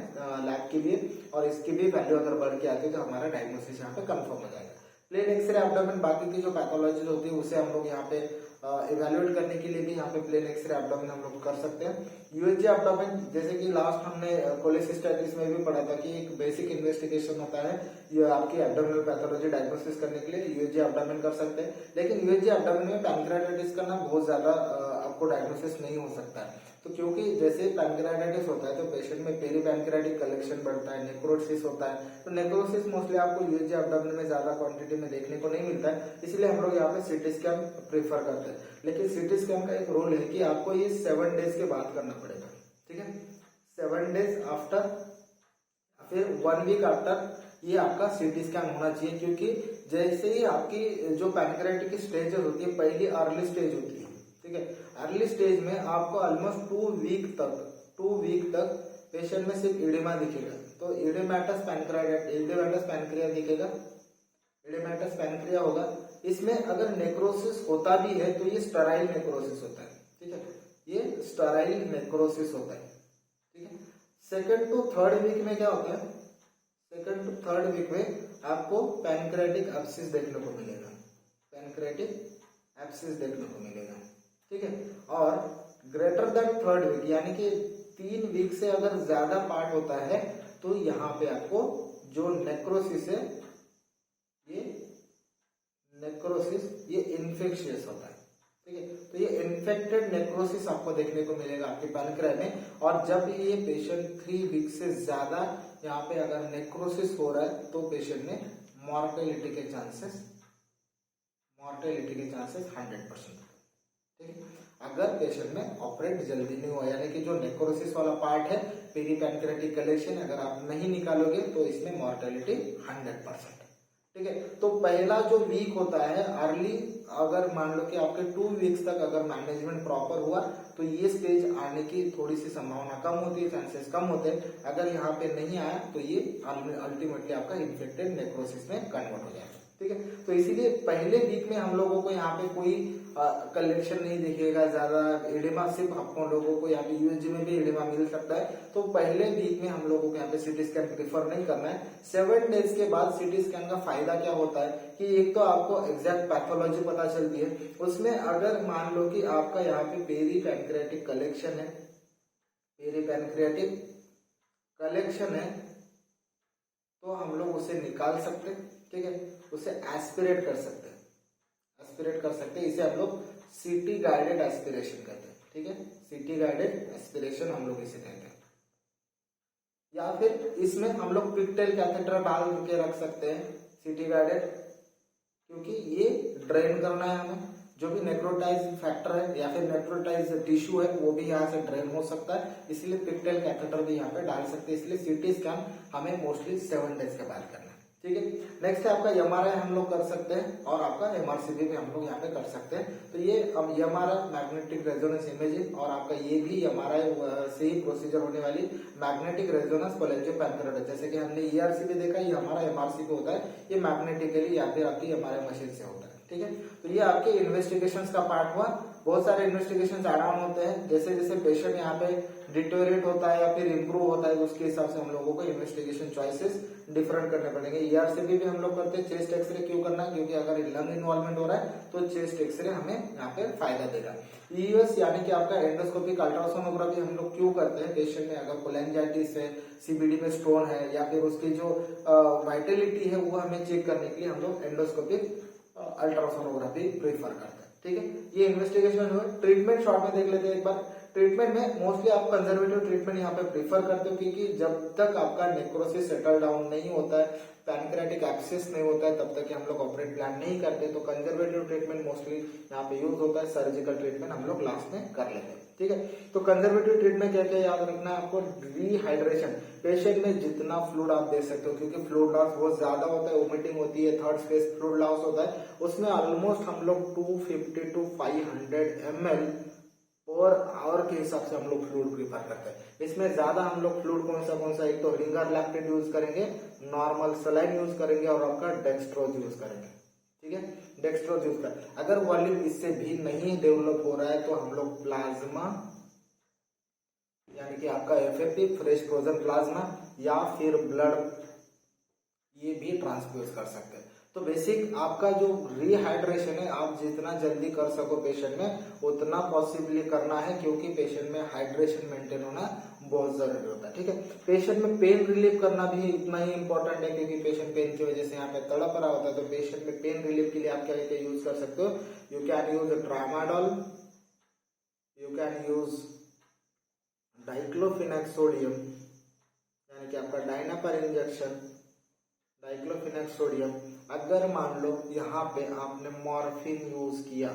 लैब के लिए, और इसकी भी वैल्यू अगर बढ़ के आती है तो हमारा डायग्नोसिस यहाँ पे कंफर्म हो जाएगा। प्लेन एक्सरे एब्डोमेन, बाकी की जो पैथोलॉजी होती है उसे हम लोग यहाँ पे इवेल्युएट करने के लिए भी यहाँ पे प्लेन एक्सरे एब्डोमेन हम लोग कर सकते हैं। यूएसजी एब्डोमेन, जैसे कि लास्ट हमने कोलेसिस्टाइटिस में भी पढ़ा था कि एक बेसिक इन्वेस्टिगेशन होता है ये आपकी एब्डोमिनल पैथोलॉजी डायग्नोसिस करने के लिए, यूएसजी एब्डोमेन कर सकते हैं। लेकिन यूएसजी एब्डोमेन में पैनक्रियाटाइटिस करना बहुत ज्यादा आपको डायग्नोसिस नहीं हो सकता है, तो क्योंकि जैसे पैनक्रियाटाइटिस होता है तो पेशेंट में पेरी पैनक्रियाटिक कलेक्शन बढ़ता है, नेक्रोसिस होता है, तो नेक्रोसिस मोस्टली आपको यूएसजी एब्डोमेन में ज्यादा क्वांटिटी में देखने को नहीं मिलता है, इसलिए हम लोग यहाँ पे सीटी स्कैन प्रीफर करते हैं। लेकिन सीटी स्कैन का एक रोल है कि आपको ये 7 डेज के बाद करना पड़ेगा, ठीक है, 7 डेज आफ्टर, फिर 1 वीक आफ्टर ये आपका सीटी स्कैन होना चाहिए, क्योंकि जैसे ही आपकी जो पैनक्रियाटिक स्टेज होती है, पहली अर्ली स्टेज होती है, ठीक है। अर्ली स्टेज में आपको ऑलमोस्ट 2 वीक तक पेशेंट में सिर्फ इडिमा दिखेगा, तो इडिमेटस पैनक्रिया दिखेगा, इडिमेटस पैनक्रिया होगा। इसमें अगर नेक्रोसिस होता भी है तो ये स्टेराइल नेक्रोसिस होता है, ठीक है, ये स्टेराइल नेक्रोसिस होता है, ठीक है। 2nd to 3rd वीक में क्या होता है? 2nd to 3rd वीक में आपको पैनक्रियाटिक एब्सिस देखने को मिलेगा, ठीक है। और ग्रेटर देन 3rd वीक यानी कि 3 वीक से अगर ज्यादा पार्ट होता है तो यहाँ पे आपको जो नेक्रोसिस है ये इन्फेक्शियस होता है, ठीक है। तो ये इन्फेक्टेड नेक्रोसिस आपको देखने को मिलेगा आपके पैनक्रिया में, और जब ये पेशेंट 3 वीक से ज्यादा यहाँ पे अगर नेक्रोसिस हो रहा है तो पेशेंट में मॉर्टेलिटी के चांसेस 100%, ठीक है। अगर पेशेंट में ऑपरेट जल्दी नहीं हुआ, यानी कि जो नेक्रोसिस वाला पार्ट है पेरी पैनक्रियाटिक कलेक्शन, अगर आप नहीं निकालोगे तो इसमें मॉर्टेलिटी 100%, ठीक है। तो पहला जो वीक होता है अर्ली, अगर मान लो कि आपके 2 वीक्स तक अगर मैनेजमेंट प्रॉपर हुआ तो ये स्टेज आने की थोड़ी सी संभावना कम होती है, चांसेस कम होते हैं। अगर यहाँ पे नहीं आया तो ये अल्टीमेटली आपका इन्फेक्टेड नेक्रोसिस में कन्वर्ट हो जाएगा, ठीक है। तो इसीलिए पहले वीक में हम लोगों को यहाँ पे कोई कलेक्शन नहीं दिखेगा ज्यादा, एडिमा सिर्फ हम लोगों को यहाँ पे यूएसजी में भी एडिमा मिल सकता है, तो पहले वीक में हम लोगों को यहाँ पे सीटी स्कैन प्रीफर नहीं करना है। 7 डेज के बाद सीटी स्कैन का फायदा क्या होता है कि एक तो आपको एग्जैक्ट पैथोलॉजी पता चलती है, उसमें अगर मान लो कि आपका यहाँ पे पेरी पैनक्रियाटिक कलेक्शन है, तो हम लोग उसे निकाल सकते हैं, ठीक है, उसे एस्पिरेट कर सकते हैं, एस्पिरेट कर सकते हैं। इसे हम लोग सीटी गाइडेड एस्पिरेशन कहते हैं, ठीक है, सीटी गाइडेड एस्पिरेशन हम लोग इसे कहते हैं। या फिर इसमें हम लोग पिक्टेल कैथेटर डाल के रख सकते हैं सीटी गाइडेड, क्योंकि ये ड्रेन करना है हमें, जो भी नेक्रोटाइज फैक्टर है या फिर नेक्रोटाइज टिश्यू है वो भी यहाँ से ड्रेन हो सकता है, इसलिए पिक्टेल कैथेटर भी यहाँ पे डाल सकते हैं। इसलिए सीटी स्कैन हमें मोस्टली 7 डेज के बाद करना है, ठीक है। नेक्स्ट है आपका एमआरआई हम लोग कर सकते हैं और आपका एमआरसीपी भी हम लोग यहाँ पे कर सकते हैं। तो ये अब एमआरआई मैग्नेटिक रेजोनेंस इमेजिंग और आपका ये भी एमआरआई से ही प्रोसीजर होने वाली मैग्नेटिक रेजोनेंस कोलेंजियोपैनक्रेाटाइटिस, जैसे कि हमने ईआरसीपी देखा, ये हमारा एमआरसीपी होता है, ये मैग्नेटिकली या फिर आपकी एमआरआई मशीन से होता है, ठीक है। तो ये आपके इन्वेस्टिगेशंस का पार्ट हुआ। बहुत सारे इन्वेस्टिगेशंस ऐड ऑन होते हैं, जैसे जैसे पेशेंट यहाँ पे डिटोरेट होता है या फिर इंप्रूव होता है, उसके हिसाब से हम लोगों को इन्वेस्टिगेशन चॉइसेस डिफरेंट करने पड़ेंगे। ईआरसीपी भी हम लोग करते हैं। चेस्ट एक्सरे क्यों करना है, क्योंकि अगर लंग इन्वॉल्वमेंट हो रहा है तो चेस्ट एक्सरे हमें यहाँ पे फायदा देगा। ईयूएस यानी कि आपका एंडोस्कोपिक अल्ट्रासोनोग्राफी हम लोग क्यों करते हैं, पेशेंट में अगर कोलेंजाइटिस है, सीबीडी में स्टोन है या फिर उसकी जो वाइटलिटी है वो हमें चेक करने के लिए हम लोग एंडोस्कोपिक अल्ट्रासोनोग्राफी प्रेफर करते हैं, ठीक है। ये इन्वेस्टिगेशन हुआ। ट्रीटमेंट शॉर्ट में देख लेते हैं एक बार। ट्रीटमेंट में मोस्टली आप कंजर्वेटिव ट्रीटमेंट यहाँ पे प्रीफर करते हो, क्योंकि जब तक आपका नेक्रोसिस सेटल डाउन नहीं होता है, पैनक्रेटिक एब्सेस नहीं होता है, तब तक हम लोग ऑपरेट प्लान नहीं करते। तो कंजर्वेटिव ट्रीटमेंट मोस्टली यहाँ पे यूज होता है। सर्जिकल ट्रीटमेंट हम लोग लास्ट में कर लेते हैं, ठीक है। तो कंजर्वेटिव ट्रीटमेंट क्या क्या याद रखना है आपको, रिहाइड्रेशन। पेशेंट में जितना फ्लूइड आप दे सकते हो, क्योंकि फ्लूइड लॉस बहुत ज्यादा होता है, वोमिटिंग होती है, थर्ड स्पेस फ्लूइड लॉस होता है, उसमें ऑलमोस्ट हम लोग 250 to 500 ml पर आवर के हिसाब से हम लोग फ्लूइड प्रीफर करते हैं। इसमें ज्यादा हम लोग फ्लूइड कौन सा, एक तो रिंगर लैक्टेट यूज करेंगे, नॉर्मल सलाइन यूज करेंगे और आपका डेक्सट्रोज यूज करेंगे, ठीक है, डेक्सट्रोज यूज कर। अगर वॉल्यूम इससे भी नहीं डेवलप हो रहा है तो हम लोग प्लाज्मा यानी कि आपका एफएफपी फ्रेश फ्रोजन प्लाज्मा या फिर ब्लड ये भी ट्रांसफ्यूज कर सकते हैं। तो बेसिक आपका जो रिहाइड्रेशन है आप जितना जल्दी कर सको पेशेंट में उतना पॉसिबली करना है, क्योंकि पेशेंट में हाइड्रेशन मेंटेन होना बहुत जरूरी होता है, ठीक है। पेशेंट में पेन रिलीफ करना भी उतना ही इंपॉर्टेंट है, क्योंकि पेशेंट पेन की वजह से यहाँ पे तड़प रहा होता है। तो पेशेंट में पेन रिलीफ के लिए आप क्या क्या यूज कर सकते हो, you can use tramadol, you can use diclofenac sodium यानी कि आपका डायनापर इंजेक्शन, डाइक्लोफिनेक सोडियम। अगर मान लो यहाँ पे आपने मॉर्फिन यूज किया,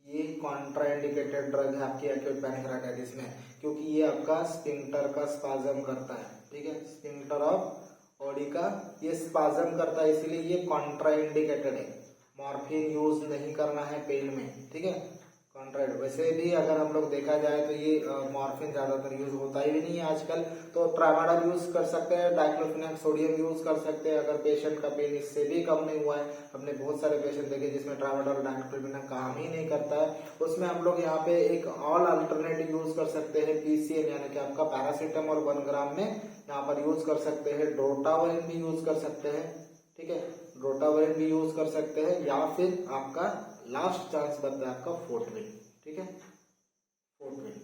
ये कॉन्ट्राइंडिकेटेड ड्रग है आपकी एक्यूट पैनक्रेटाइटिस में, क्योंकि ये आपका स्फिंक्टर का स्पाज्म करता है, ठीक है, स्फिंक्टर ऑफ ऑडी का ये स्पाज्म करता है, इसलिए ये कॉन्ट्राइंडिकेटेड है। मॉर्फिन यूज नहीं करना है पेन में, ठीक है, कॉन्ट्राइड। वैसे भी अगर हम लोग देखा जाए तो ये मॉर्फिन ज्यादातर यूज होता ही नहीं है आजकल, तो ट्रामाडोल यूज कर सकते हैं, डाइक्लोफिनेक सोडियम यूज कर सकते हैं अगर पेशेंट का पेन इससे भी कम नहीं हुआ है। हमने बहुत सारे पेशेंट देखे जिसमें ट्रामाडोल डाइक्लोफिनेक काम ही नहीं करता है, उसमें हम लोग यहाँ पे एक ऑल अल्टरनेटिव यूज कर सकते हैं, पीसीएम यानी कि आपका पैरासीटामोल 1 ग्राम में यहाँ पर यूज कर सकते हैं, ड्रोटावरिन भी यूज कर सकते हैं, ठीक है, ड्रोटावरिन भी यूज कर सकते हैं, या फिर आपका लास्ट चांस बनता है आपका फोर्टविन, ठीक है, फोर्टविन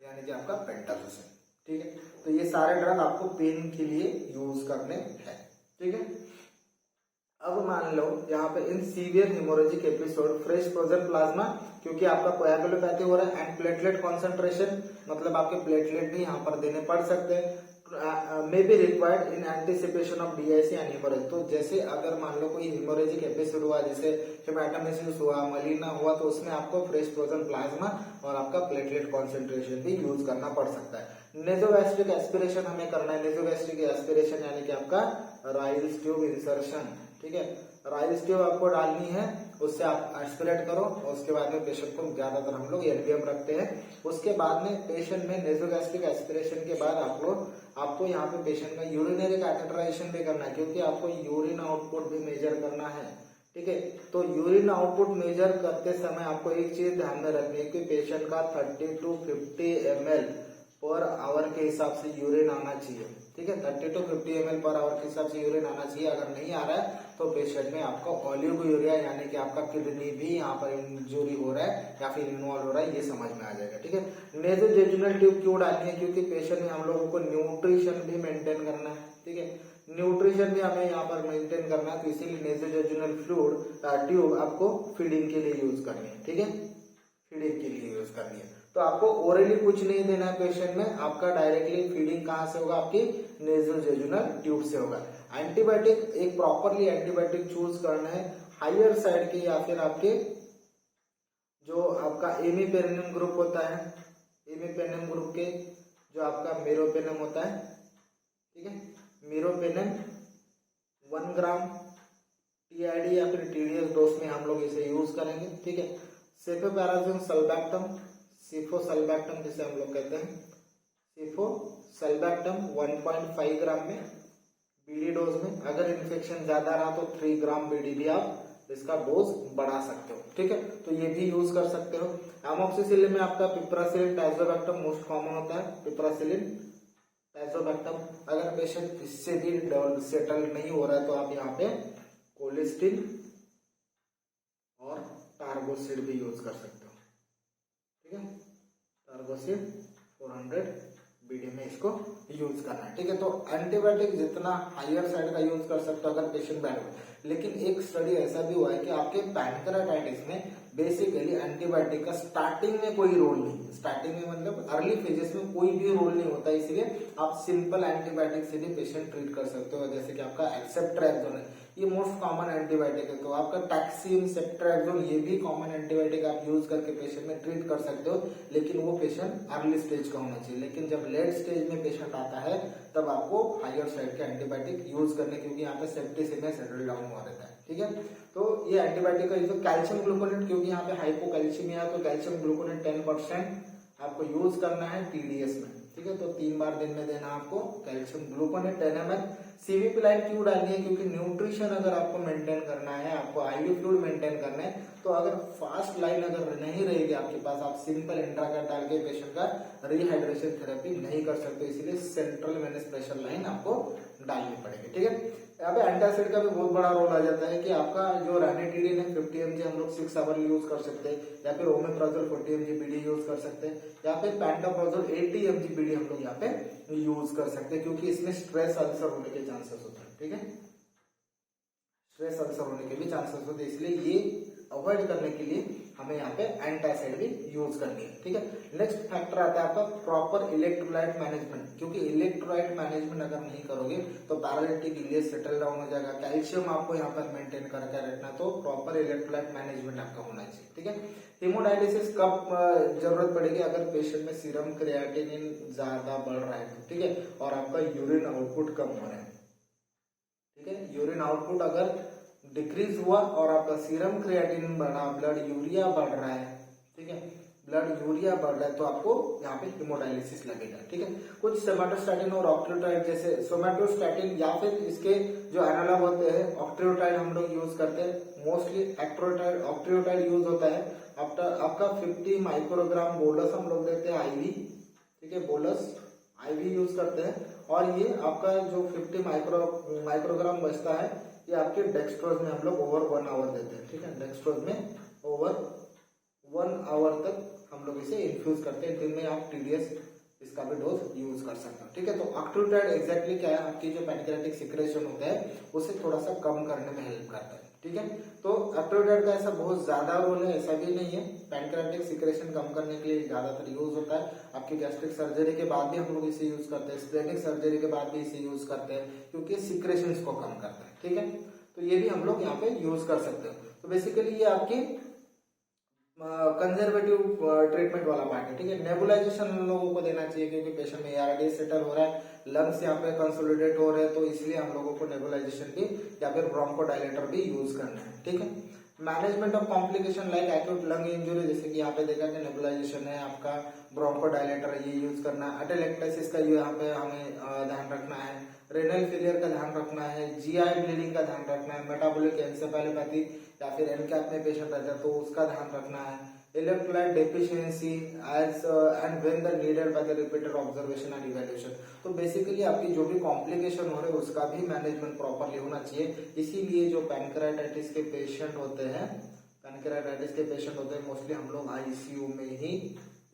यानी कि आपका पेंटासोसिन, ठीक है। तो ये सारे ड्रग आपको पेन के लिए यूज करने हैं, ठीक है। अब मान लो यहाँ पे in severe haemorrhagic episode fresh frozen plasma, क्योंकि आपका कोएगुलोपैथी हो रहा है, एंड प्लेटलेट कॉन्सेंट्रेशन मतलब आपके प्लेटलेट भी यहाँ पर देने पड़ सकते हैं, may be required in anticipation of DIC and haemorrhage. तो जैसे अगर मान लो कोई हेमोरेजिक एपिसोड हुआ, जैसे हेमाटोमेसिस हुआ, मलीना हुआ, तो उसमें आपको फ्रेश फ्रोजन प्लाज्मा और आपका प्लेटलेट कॉन्सेंट्रेशन भी यूज करना पड़ सकता है। नेजोगैस्ट्रिक एस्पिरेशन हमें करना है, नेजोगैस्ट्रिक एस्पिरेशन यानी कि आपका राइल्स ट्यूब इंसर्शन, ठीक है, राइल्स ट्यूब आपको डालनी है, उससे आप एस्पिरेट करो और उसके बाद में पेशेंट को ज्यादातर हम लोग एलबीएम रखते हैं। उसके बाद में पेशेंट में नेजोगैस्ट्रिक एस्पिरेशन के बाद आपको यहाँ पे पेशेंट का यूरिनरी कैथेटराइजेशन भी करना है, क्योंकि आपको यूरिन आउटपुट भी मेजर करना है, ठीक है। तो यूरिन आउटपुट मेजर करते समय आपको एक चीज ध्यान में रखनी है कि पेशेंट का 30 to 50 ml पर आवर के हिसाब से यूरिन आना चाहिए, ठीक है, 30 to 50 ml पर आवर के हिसाब से यूरिन आना चाहिए। अगर नहीं आ रहा है तो पेशेंट में आपका ओलिगोयूरिया यानी कि आपका किडनी भी यहाँ पर इंजरी हो रहा है या फिर इन्वॉल्व हो रहा है, ये समझ में आ जाएगा, ठीक है। नेजोजेजुनल ट्यूब क्यों डालनी है, क्योंकि पेशेंट में हम लोगों को न्यूट्रिशन भी मेंटेन करना है, ठीक है। न्यूट्रिशन भी हमें यहाँ पर मेंटेन करना है, तो इसीलिए नेसोजेजुनल फ्लूइड ट्यूब आपको फीडिंग के लिए यूज करनी है, ठीक है, फीडिंग के लिए यूज करनी है। तो आपको ओरली कुछ नहीं देना है पेशेंट में, आपका डायरेक्टली फीडिंग कहाँ से होगा, आपकी नेसोजेजुनल ट्यूब से होगा। एंटीबायोटिक, एक प्रॉपरली एंटीबायोटिक चूज करना है हायर साइड के या फिर आपके जो आपका इमिपेरिनम ग्रुप होता है, इमिपेरिनम ग्रुप के जो आपका मेरोपेनम होता है, ठीक है, मेरोपेनम 1 ग्राम टीआईडी या फिर टीडीएस डोज में हम लोग इसे यूज करेंगे, ठीक है। सेफोपैराज़ोन सल्बैक्टम, सिफोसल्बैक्टम जिसे हम लोग कहते हैं, सिफोसल्बैक्टम 1.5 ग्राम में बीडी डोज में। अगर इन्फेक्शन ज्यादा रहा तो 3 ग्राम बीडी भी आप इसका डोज बढ़ा सकते हो, ठीक है, तो ये भी यूज कर सकते हो। एमोक्सिसिलिन में आपका पिप्रासिलिन टाइजोबैक्टम मोस्ट कॉमन होता है, पिप्रासिलिन टाइजोबैक्टम। अगर पेशेंट इससे भी सेटल नहीं हो रहा है तो आप यहाँ पे कोलिस्टिन और टार्गोसिड भी यूज कर सकते हो, ठीक है, टार्गोसिड 400 बीडी में इसको यूज करना है, ठीक है। तो एंटीबायोटिक जितना हायर साइड का यूज कर सकते हो अगर पेशेंट बैड हो। लेकिन एक स्टडी ऐसा भी हुआ है कि आपके पैनक्रेटाइटिस में बेसिकली एंटीबायोटिक का स्टार्टिंग में कोई रोल नहीं, स्टार्टिंग में मतलब अर्ली फेजेस में कोई भी रोल नहीं होता, इसलिए आप सिंपल एंटीबायोटिक से भी पेशेंट ट्रीट कर सकते हो। जैसे कि आपका एक्सेप्ट्राजोन है, ये मोस्ट कॉमन एंटीबायोटिक है, तो आपका टैक्सिन, सेप्ट्राजोन ये भी कॉमन एंटीबायोटिक आप यूज करके पेशेंट में ट्रीट कर सकते हो, लेकिन वो पेशेंट अर्ली स्टेज का होना चाहिए। लेकिन जब लेट स्टेज में पेशेंट आता है तब आपको हायर साइड के एंटीबायोटिक यूज करने, क्योंकि यहाँ पे सेप्टिसिमिया सेटल डाउन हुआ रहता है, ठीक है। तो ये एंटीबायोटिक का जो कैल्शियम ग्लूकोनेट, क्योंकि यहाँ पे हाइपोकैल्शियमिया है तो कैल्शियम ग्लूकोनेट 10% आपको यूज करना है टीडीएस में, ठीक है। तो 3 बार दिन में देना आपको कैल्शियम ग्लूकोनेट 10 ml। सीवीपिलाइन क्यों डालनी है, क्योंकि न्यूट्रिशन अगर आपको मेंटेन करना है, आपको आईवी फ्लूइड मेंटेन करना है, तो अगर फास्ट लाइन अगर नहीं रहेगी आपके पास, आप सिंपल इंट्राकट डाल के पेशेंट का रिहाइड्रेशन थेरेपी नहीं कर सकते, इसलिए सेंट्रल वेनस प्रेशर लाइन आपको डालनी पड़ेगी, ठीक है। यहाँ पे एंटासिड का भी बहुत बड़ा रोल आ जाता है कि आपका जो रैनिटिडिन है 50 mg हम लोग 6 आवर यूज कर सकते हैं, या फिर ओमेप्राजोल 40 mg बीडी यूज कर सकते हैं, या फिर पैंटाप्राजोल 80 mg बीडी हम लोग यहाँ पे यूज कर सकते हैं, क्योंकि इसमें स्ट्रेस अल्सर होने के चांसेस होते हैं, ठीक है, स्ट्रेस अल्सर होने के भी चांसेस होते हैं, इसलिए ये अवॉइड करने के लिए हमें यहाँ पे एंटासिड भी यूज करनी है, ठीक है। नेक्स्ट फैक्टर आता है आपका प्रॉपर इलेक्ट्रोलाइट मैनेजमेंट, क्योंकि इलेक्ट्रोलाइट मैनेजमेंट अगर नहीं करोगे तो पैरालिटिक इलियस सेटल डाउन हो जाएगा। कैल्शियम आपको यहाँ पर मेंटेन करके रखना, तो प्रॉपर इलेक्ट्रोलाइट मैनेजमेंट आपका होना चाहिए, ठीक है। हेमोडायलिसिस कब जरूरत पड़ेगी, अगर पेशेंट में सीरम क्रिएटिनिन ज्यादा बढ़ रहा है, ठीक है, और आपका यूरिन आउटपुट कम हो रहा है, ठीक है। यूरिन आउटपुट अगर डिक्रीज हुआ और आपका सीरम क्रिएटिनिन बढ़ा, ब्लड यूरिया बढ़ रहा है, ठीक है, ब्लड यूरिया बढ़ रहा है, तो आपको यहाँ पे हेमोडायलिसिस लगेगा, ठीक है। कुछ सोमैटोस्टैटिन और ऑक्ट्रियोटाइड, जैसे सोमैटोस्टैटिन या फिर इसके जो एनालॉग होते हैं ऑक्ट्रियोटाइड हम लोग यूज करते हैं, मोस्टली ऑक्ट्रियोटाइड यूज होता है। आपका 50 माइक्रोग्राम बोलस हम लोग देते हैं आईवी, ठीक है, बोलस आईवी यूज करते हैं, और ये आपका जो 50 माइक्रोग्राम बचता है ये आपके डेक्सट्रोज में हम लोग ओवर 1 आवर देते हैं, ठीक है, डेक्सट्रोज में ओवर 1 आवर तक हम लोग इसे इन्फ्यूज करते हैं। दिन में आप टीडीएस इसका भी डोज यूज कर सकते हो, ठीक है। तो ऑक्ट्रियोटाइड एग्जैक्टली क्या है, आपकी जो पैनक्रियाटिक सिक्रेशन होता है उसे थोड़ा सा कम करने में हेल्प करता है, ठीक है। तो ऑक्ट्रियोटाइड का ऐसा बहुत ज्यादा रोल है, ऐसा भी नहीं है, पैनक्रियाटिक सिक्रेशन कम करने के लिए ज्यादातर यूज होता है। आपकी गैस्ट्रिक सर्जरी के बाद भी हम लोग इसे यूज करते हैं, स्प्लेनिक सर्जरी के बाद भी इसे यूज करते हैं, क्योंकि सिक्रेशन को कम करता है, ठीक है। तो ये भी हम लोग यहाँ पे यूज कर सकते हैं। तो बेसिकली ये आपकी कंजर्वेटिव ट्रीटमेंट वाला पार्ट है, ठीक है। नेबुलाइजेशन हम लोगों को देना चाहिए, क्योंकि पेशेंट में एआरडी सेटल हो रहा है, लंग्स यहाँ पे कंसोलिडेट हो रहे हैं, तो इसलिए हम लोगों को नेबुलाइजेशन भी या फिर ब्रोंकोडायलेटर भी यूज करना है, ठीक है। Management of complication like acute lung injury, जैसे कि यहाँ पे देखा कि नेबुलाइजेशन है, आपका ब्रोंकोडायलेटर ये यूज करना है, अटेलेक्टेसिस का यहाँ पे हमें ध्यान रखना है, रेनल फेलियर का ध्यान रखना है, जीआई ब्लीडिंग का ध्यान रखना है, मेटाबॉलिक एन्सेफेलोपैथी या फिर एनकैप में पेशेंट रहता है तो उसका ध्यान रखना है, electrolyte deficiency as and when the needed by the repeated observation and evaluation. तो बेसिकली आपकी जो भी कॉम्प्लिकेशन हो रहे हैं उसका भी मैनेजमेंट प्रॉपरली होना चाहिए। इसीलिए जो पैनक्रेटाइटिस के पेशेंट होते हैं, पैनक्रेटाइटिस के पेशेंट होते हैं, मोस्टली हम लोग आईसीयू में ही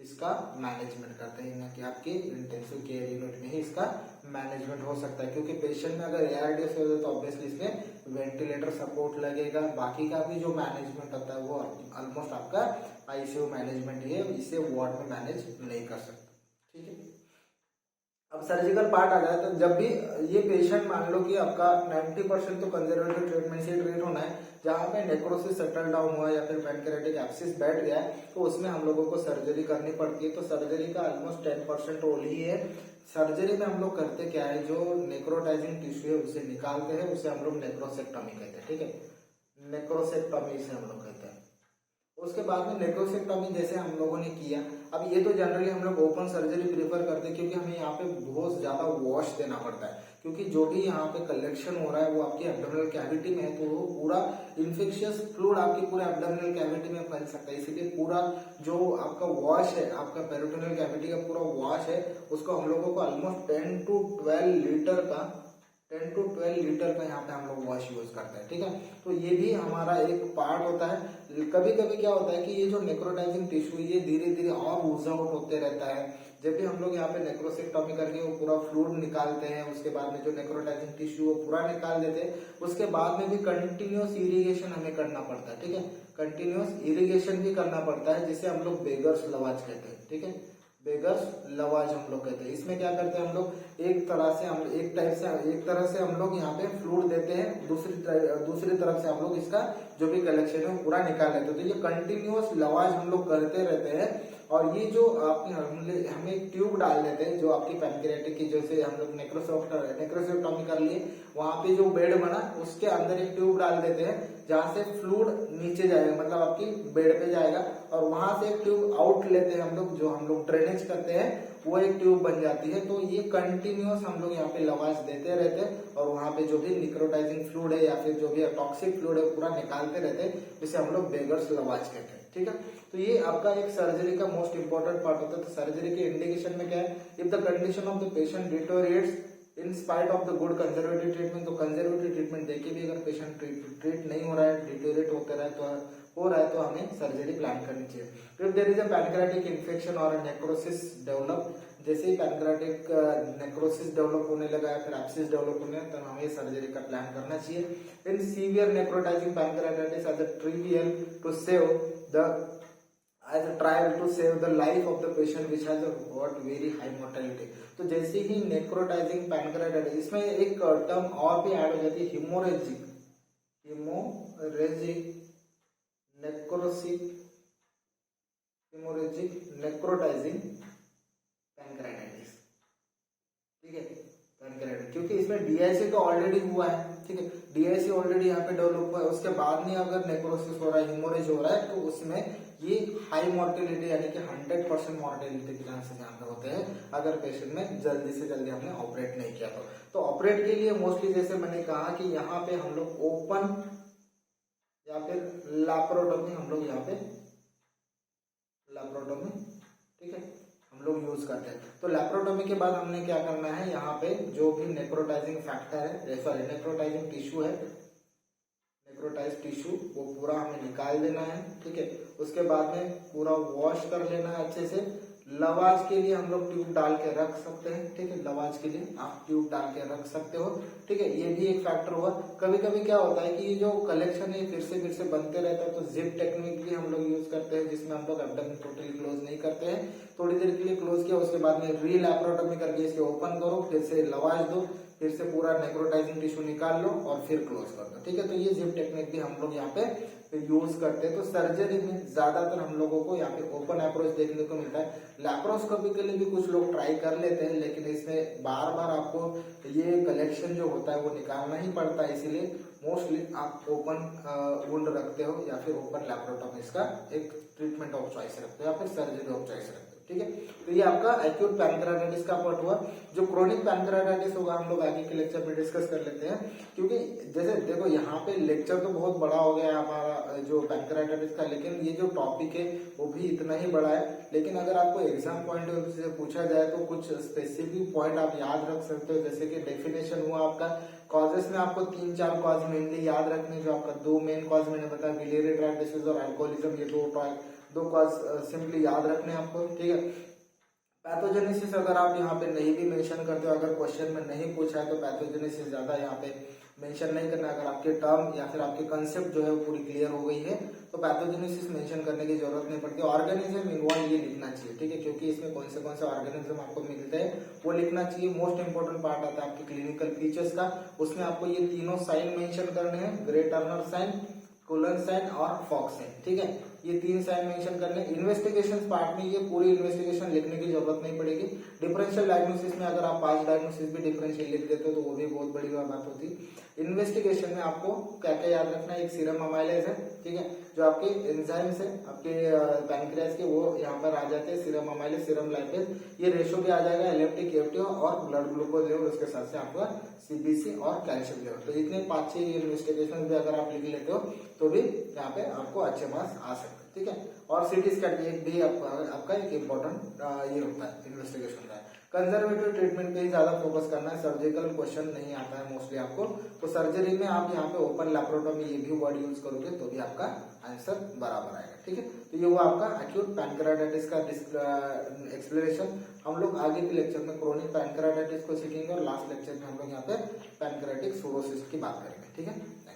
इसका मैनेजमेंट करते हैं, ना कि आपकी इंटेंसिव केयर यूनिट में ही इसका मैनेजमेंट हो सकता है। क्योंकि पेशेंट में अगर ARDS हो जाए तो ऑब्वियसली इसमें वेंटिलेटर सपोर्ट लगेगा, बाकी का भी जो मैनेजमेंट होता है वो ऑलमोस्ट आपका ICU मैनेजमेंट ही है, इसे वार्ड में मैनेज नहीं कर सकते। ठीक है, अब सर्जिकल पार्ट आ जाए तो जब भी ये पेशेंट मान लो कि आपका 90% तो कंजर्वेटिव ट्रीटमेंट से ट्रीट होना है, जहाँ पे नेक्रोसिस सेटल डाउन हुआ या फिर पैनक्रेटिक एब्सिस बैठ गया तो उसमें हम लोगों को सर्जरी करनी पड़ती है। तो सर्जरी का ऑलमोस्ट 10% रोल ही है। सर्जरी में हम लोग करते क्या है, जो नेक्रोटाइजिंग टिश्यू है उसे निकालते हैं, उसे हम लोग नेक्रोसेक्टोमी कहते हैं। ठीक है, नेक्रोसेक्टोमी से हम लोग कहते हैं। उसके बाद में नेक्रोसेक्टोमी जैसे हम लोगों ने किया, अब ये तो जनरली हम लोग ओपन सर्जरी प्रीफर करते हैं, क्योंकि हमें यहाँ पे बहुत ज्यादा वॉश देना पड़ता है, क्योंकि जो भी यहाँ पे कलेक्शन हो रहा है वो आपकी एब्डोमिनल कैविटी में है, तो वो पूरा इन्फेक्शियस फ्लूइड आपकी पूरा एब्डोमिनल कैविटी में फैल सकता है। इसीलिए पूरा जो आपका वॉश है, आपका पेरिटोनियल कैविटी का पूरा वॉश है, उसको हम लोगों को ऑलमोस्ट 10 to 12 लीटर का यहाँ पे हम लोग वॉश यूज करते हैं। ठीक है, तो ये भी हमारा एक पार्ट होता है। कभी कभी क्या होता है कि ये जो नेक्रोटाइजिंग टिश्यू ये धीरे धीरे और लूज आउट होते रहता है। जब भी हम लोग यहाँ पे नेक्रोसेक्टोमी करके वो पूरा फ्लूइड निकालते हैं, उसके बाद में जो नेक्रोटाइजिंग टिश्यू वो पूरा निकाल देते हैं, उसके बाद में भी कंटिन्यूस इरिगेशन हमें करना पड़ता है। ठीक है, कंटिन्यूस इरिगेशन भी करना पड़ता है, जिसे हम लोग बेगर्स लवाज कहते हैं। ठीक है, बेगर्स लवाज हम लोग कहते हैं। इसमें क्या करते हैं हम लोग, एक तरह से हम लोग यहाँ पे फ्लूइड देते हैं, दूसरी तरफ से हम लोग इसका जो भी कलेक्शन है पूरा निकाल लेते हैं। तो ये कंटिन्यूअस लवाज हम लोग करते रहते हैं। और ये जो आपने हमें एक ट्यूब डाल देते हैं, जो आपकी पैनक्रियाटिक की, जैसे हम लोग नेक्रोसेक्टोमी कर लिए, वहां पे जो बेड बना उसके अंदर एक ट्यूब डाल देते हैं, जहां से फ्लूइड नीचे जाएगा, मतलब आपकी बेड पे जाएगा, और वहां से एक ट्यूब आउट लेते हैं हम लोग, जो हम लोग ड्रेनेज करते हैं, वो एक ट्यूब बन जाती है। तो ये कंटिन्यूअस हम लोग यहाँ पे लवाज देते रहते हैं, और वहां पे जो भी निक्रोटाइजिंग फ्लूइड है या फिर जो भी टॉक्सिक फ्लूइड है पूरा निकालते रहते हैं, जिसे हम लोग बेगर्स लवाज कहते हैं। ठीक है, तो ये आपका एक सर्जरी का मोस्ट इंपॉर्टेंट पार्ट होता है। तो सर्जरी के इंडिकेशन में क्या है, if the condition of the patient डिटोरिएट्स in spite of the good conservative treatment, तो कंजर्वेटिव ट्रीटमेंट देके भी अगर पेशेंट ट्रीट नहीं हो रहा है, डिटोरिएट होते रहे तो हमें सर्जरी प्लान करनी चाहिए। If there is a pancreatic infection और नेक्रोसिस डेवलप, जैसे ही पैनक्रेटिक नेक्रोसिस डेवलप होने लगा है, फिर एब्सिस डेवलप होने लगा, तो हमें सर्जरी का प्लान करना चाहिए। In severe necrotising pancreatitis as a trivial to save the as a trial to save the life of the patient which has a got very high mortality। तो जैसे ही necrotising pancreatitis, इसमें एक term और भी add हो जाती है, haemorrhagic necrotising pancreatitis. ठीक है, पैनक्रेटाइटिस, क्योंकि इसमें DIC तो ऑलरेडी हुआ है। ठीक है, DIC ऑलरेडी यहाँ पे डेवलप हुआ है, उसके बाद में अगर नेक्रोसिस हो रहा है, हिमोरेज हो रहा है, तो उसमें ये हाई मॉर्टेलिटी यानी कि 100% मॉर्टेलिटी के चांसेस यहाँ पे होते हैं, अगर पेशेंट में जल्दी से जल्दी हमने ऑपरेट नहीं किया तो ऑपरेट के लिए मोस्टली जैसे मैंने कहा कि यहाँ पे हम लोग ओपन या फिर लैप्रोटोमी, हम लोग यहाँ पे लैप्रोटोमी, ठीक है, हम लोग यूज करते हैं। तो लैप्रोटोमी के बाद हमने क्या करना है, यहाँ पे जो भी नेक्रोटाइजिंग फैक्टर है, सॉरी नेक्रोटाइजिंग टिश्यू है, नेक्रोटाइज टिश्यू वो पूरा हमें निकाल देना है। ठीक है, उसके बाद में पूरा वॉश कर लेना है अच्छे से। लवाज के लिए हम लोग ट्यूब डाल के रख सकते हैं। ठीक है, लवाज के लिए आप ट्यूब डाल के रख सकते हो। ठीक है, ये भी एक फैक्टर हुआ। कभी कभी क्या होता है कि ये जो कलेक्शन है फिर से बनते रहता है, तो जिप टेक्निक भी हम लोग यूज करते हैं, जिसमें हम लोग एब्डोमेन टोटली क्लोज नहीं करते हैं, थोड़ी देर के लिए क्लोज किया, उसके बाद में री लैप्रोटोमी करके इसे ओपन करो, फिर से लवाज दो, फिर से पूरा नेक्रोटाइजिंग टिश्यू निकाल लो और फिर क्लोज कर दो। ठीक है, तो ये जिप टेक्निक भी हम लोग यहाँ पे यूज करते हैं। तो सर्जरी में ज्यादातर हम लोगों को यहाँ पे ओपन अप्रोच देखने को मिलता है। लैप्रोस्कोपी के लिए भी कुछ लोग ट्राई कर लेते हैं, लेकिन इसमें बार बार आपको ये कलेक्शन जो होता है वो निकालना ही पड़ता है, इसीलिए मोस्टली आप ओपन वुंड रखते हो या फिर ओपन लैप्रोटोमी इसका एक ट्रीटमेंट ऑफ चॉइस रखते हो या फिर सर्जरी ऑफ चॉइस रखते हो। ठीक है, तो ये आपका एक्यूट पैनक्रेटाइटिस का पार्ट हुआ। जो क्रोनिक पैनक्रेटाइटिस होगा हम लोग आगे के लेक्चर में डिस्कस कर लेते हैं, क्योंकि जैसे देखो यहाँ पे लेक्चर तो बहुत बड़ा हो गया है हमारा जो पैनक्रेटाइटिस का, लेकिन ये जो टॉपिक है वो भी इतना ही बड़ा है। लेकिन अगर आपको एग्जाम पॉइंट ऑफ व्यू से पूछा जाए तो कुछ स्पेसिफिक पॉइंट आप याद रख सकते हो, जैसे कि डेफिनेशन हुआ आपका, कॉजेस में आपको 3-4 कॉज मेनली याद रखने, जो आपका 2 मेन कॉज मैंने बताया, बिलियरी ट्रैक्ट डिसीज और अल्कोहलिज्म, ये 2 दो कॉज सिंपली याद रखने आपको, ठीक है। पैथोजेनेसिस अगर आप यहाँ पे नहीं भी मेंशन करते हो, अगर क्वेश्चन में नहीं पूछा है तो पैथोजेनेसिस ज्यादा यहाँ पे मेंशन नहीं करना। अगर आपके टर्म या फिर आपके कंसेप्ट जो है वो पूरी क्लियर हो गई है तो पैथोजेनेसिस मेंशन करने की जरूरत नहीं पड़ती। ऑर्गेनिज्म इन्वॉल्व ये लिखना चाहिए, ठीक है, क्योंकि इसमें कौन से ऑर्गेनिज्म आपको मिलते हैं वो लिखना चाहिए। मोस्ट इंपोर्टेंट पार्ट आता है आपके क्लिनिकल फीचर्स का, उसमें आपको ये तीनों साइन मेंशन करने हैं, Grey Turner sign, colon sign और फॉक्स साइन, ठीक है, ये तीन साइन मेंशन करने। इन्वेस्टिगेशन पार्ट में ये पूरी इन्वेस्टिगेशन लिखने की जरूरत नहीं पड़ेगी। डिफरेंशियल डायग्नोसिस में अगर आप 5 डायग्नोसिस भी डिफरेंशियल लिख देते हो तो वो भी बहुत बड़ी बात होती। इन्वेस्टिगेशन में आपको क्या क्या याद रखना है, एक सीरम अमाइलेज है, ठीक है, जो आपके एंजाइम्स है आपके पैनक्रियास के वो यहाँ पर आ जाते हैं, सीरम अमाइलेज, सीरम लाइपेज, ये रेशो भी आ जाएगा, एलेप्टिक एफटी और ब्लड ग्लूकोज लेवल, उसके साथ से आपका सीबीसी और कैल्शियम लेवल। तो इतने 5-6 इन्वेस्टिगेशन भी अगर आप लिख लेते हो तो भी यहाँ पे आपको अच्छे मार्क्स आ सकते हैं, ठीक है। और सीटी स्कैन एक भी आपका एक इम्पोर्टेंट ये होता है इन्वेस्टिगेशन का। कंजर्वेटिव ट्रीटमेंट पे ही ज्यादा फोकस करना है, सर्जिकल क्वेश्चन नहीं आता है मोस्टली आपको, तो सर्जरी में आप यहाँ पे ओपन लैप्रोटोमी ये भी वर्ड यूज करोगे तो भी आपका आंसर बराबर आएगा, ठीक है। तो ये हुआ आपका एक्यूट पैनक्रेटाइटिस का एक्सप्लेनेशन। हम लोग आगे के लेक्चर में क्रोनिक पैनक्रेटाइटिस को सीखेंगे और लास्ट लेक्चर में हम लोग यहाँ पे पैनक्रेटिक सोरोसिस की बात करेंगे, ठीक है।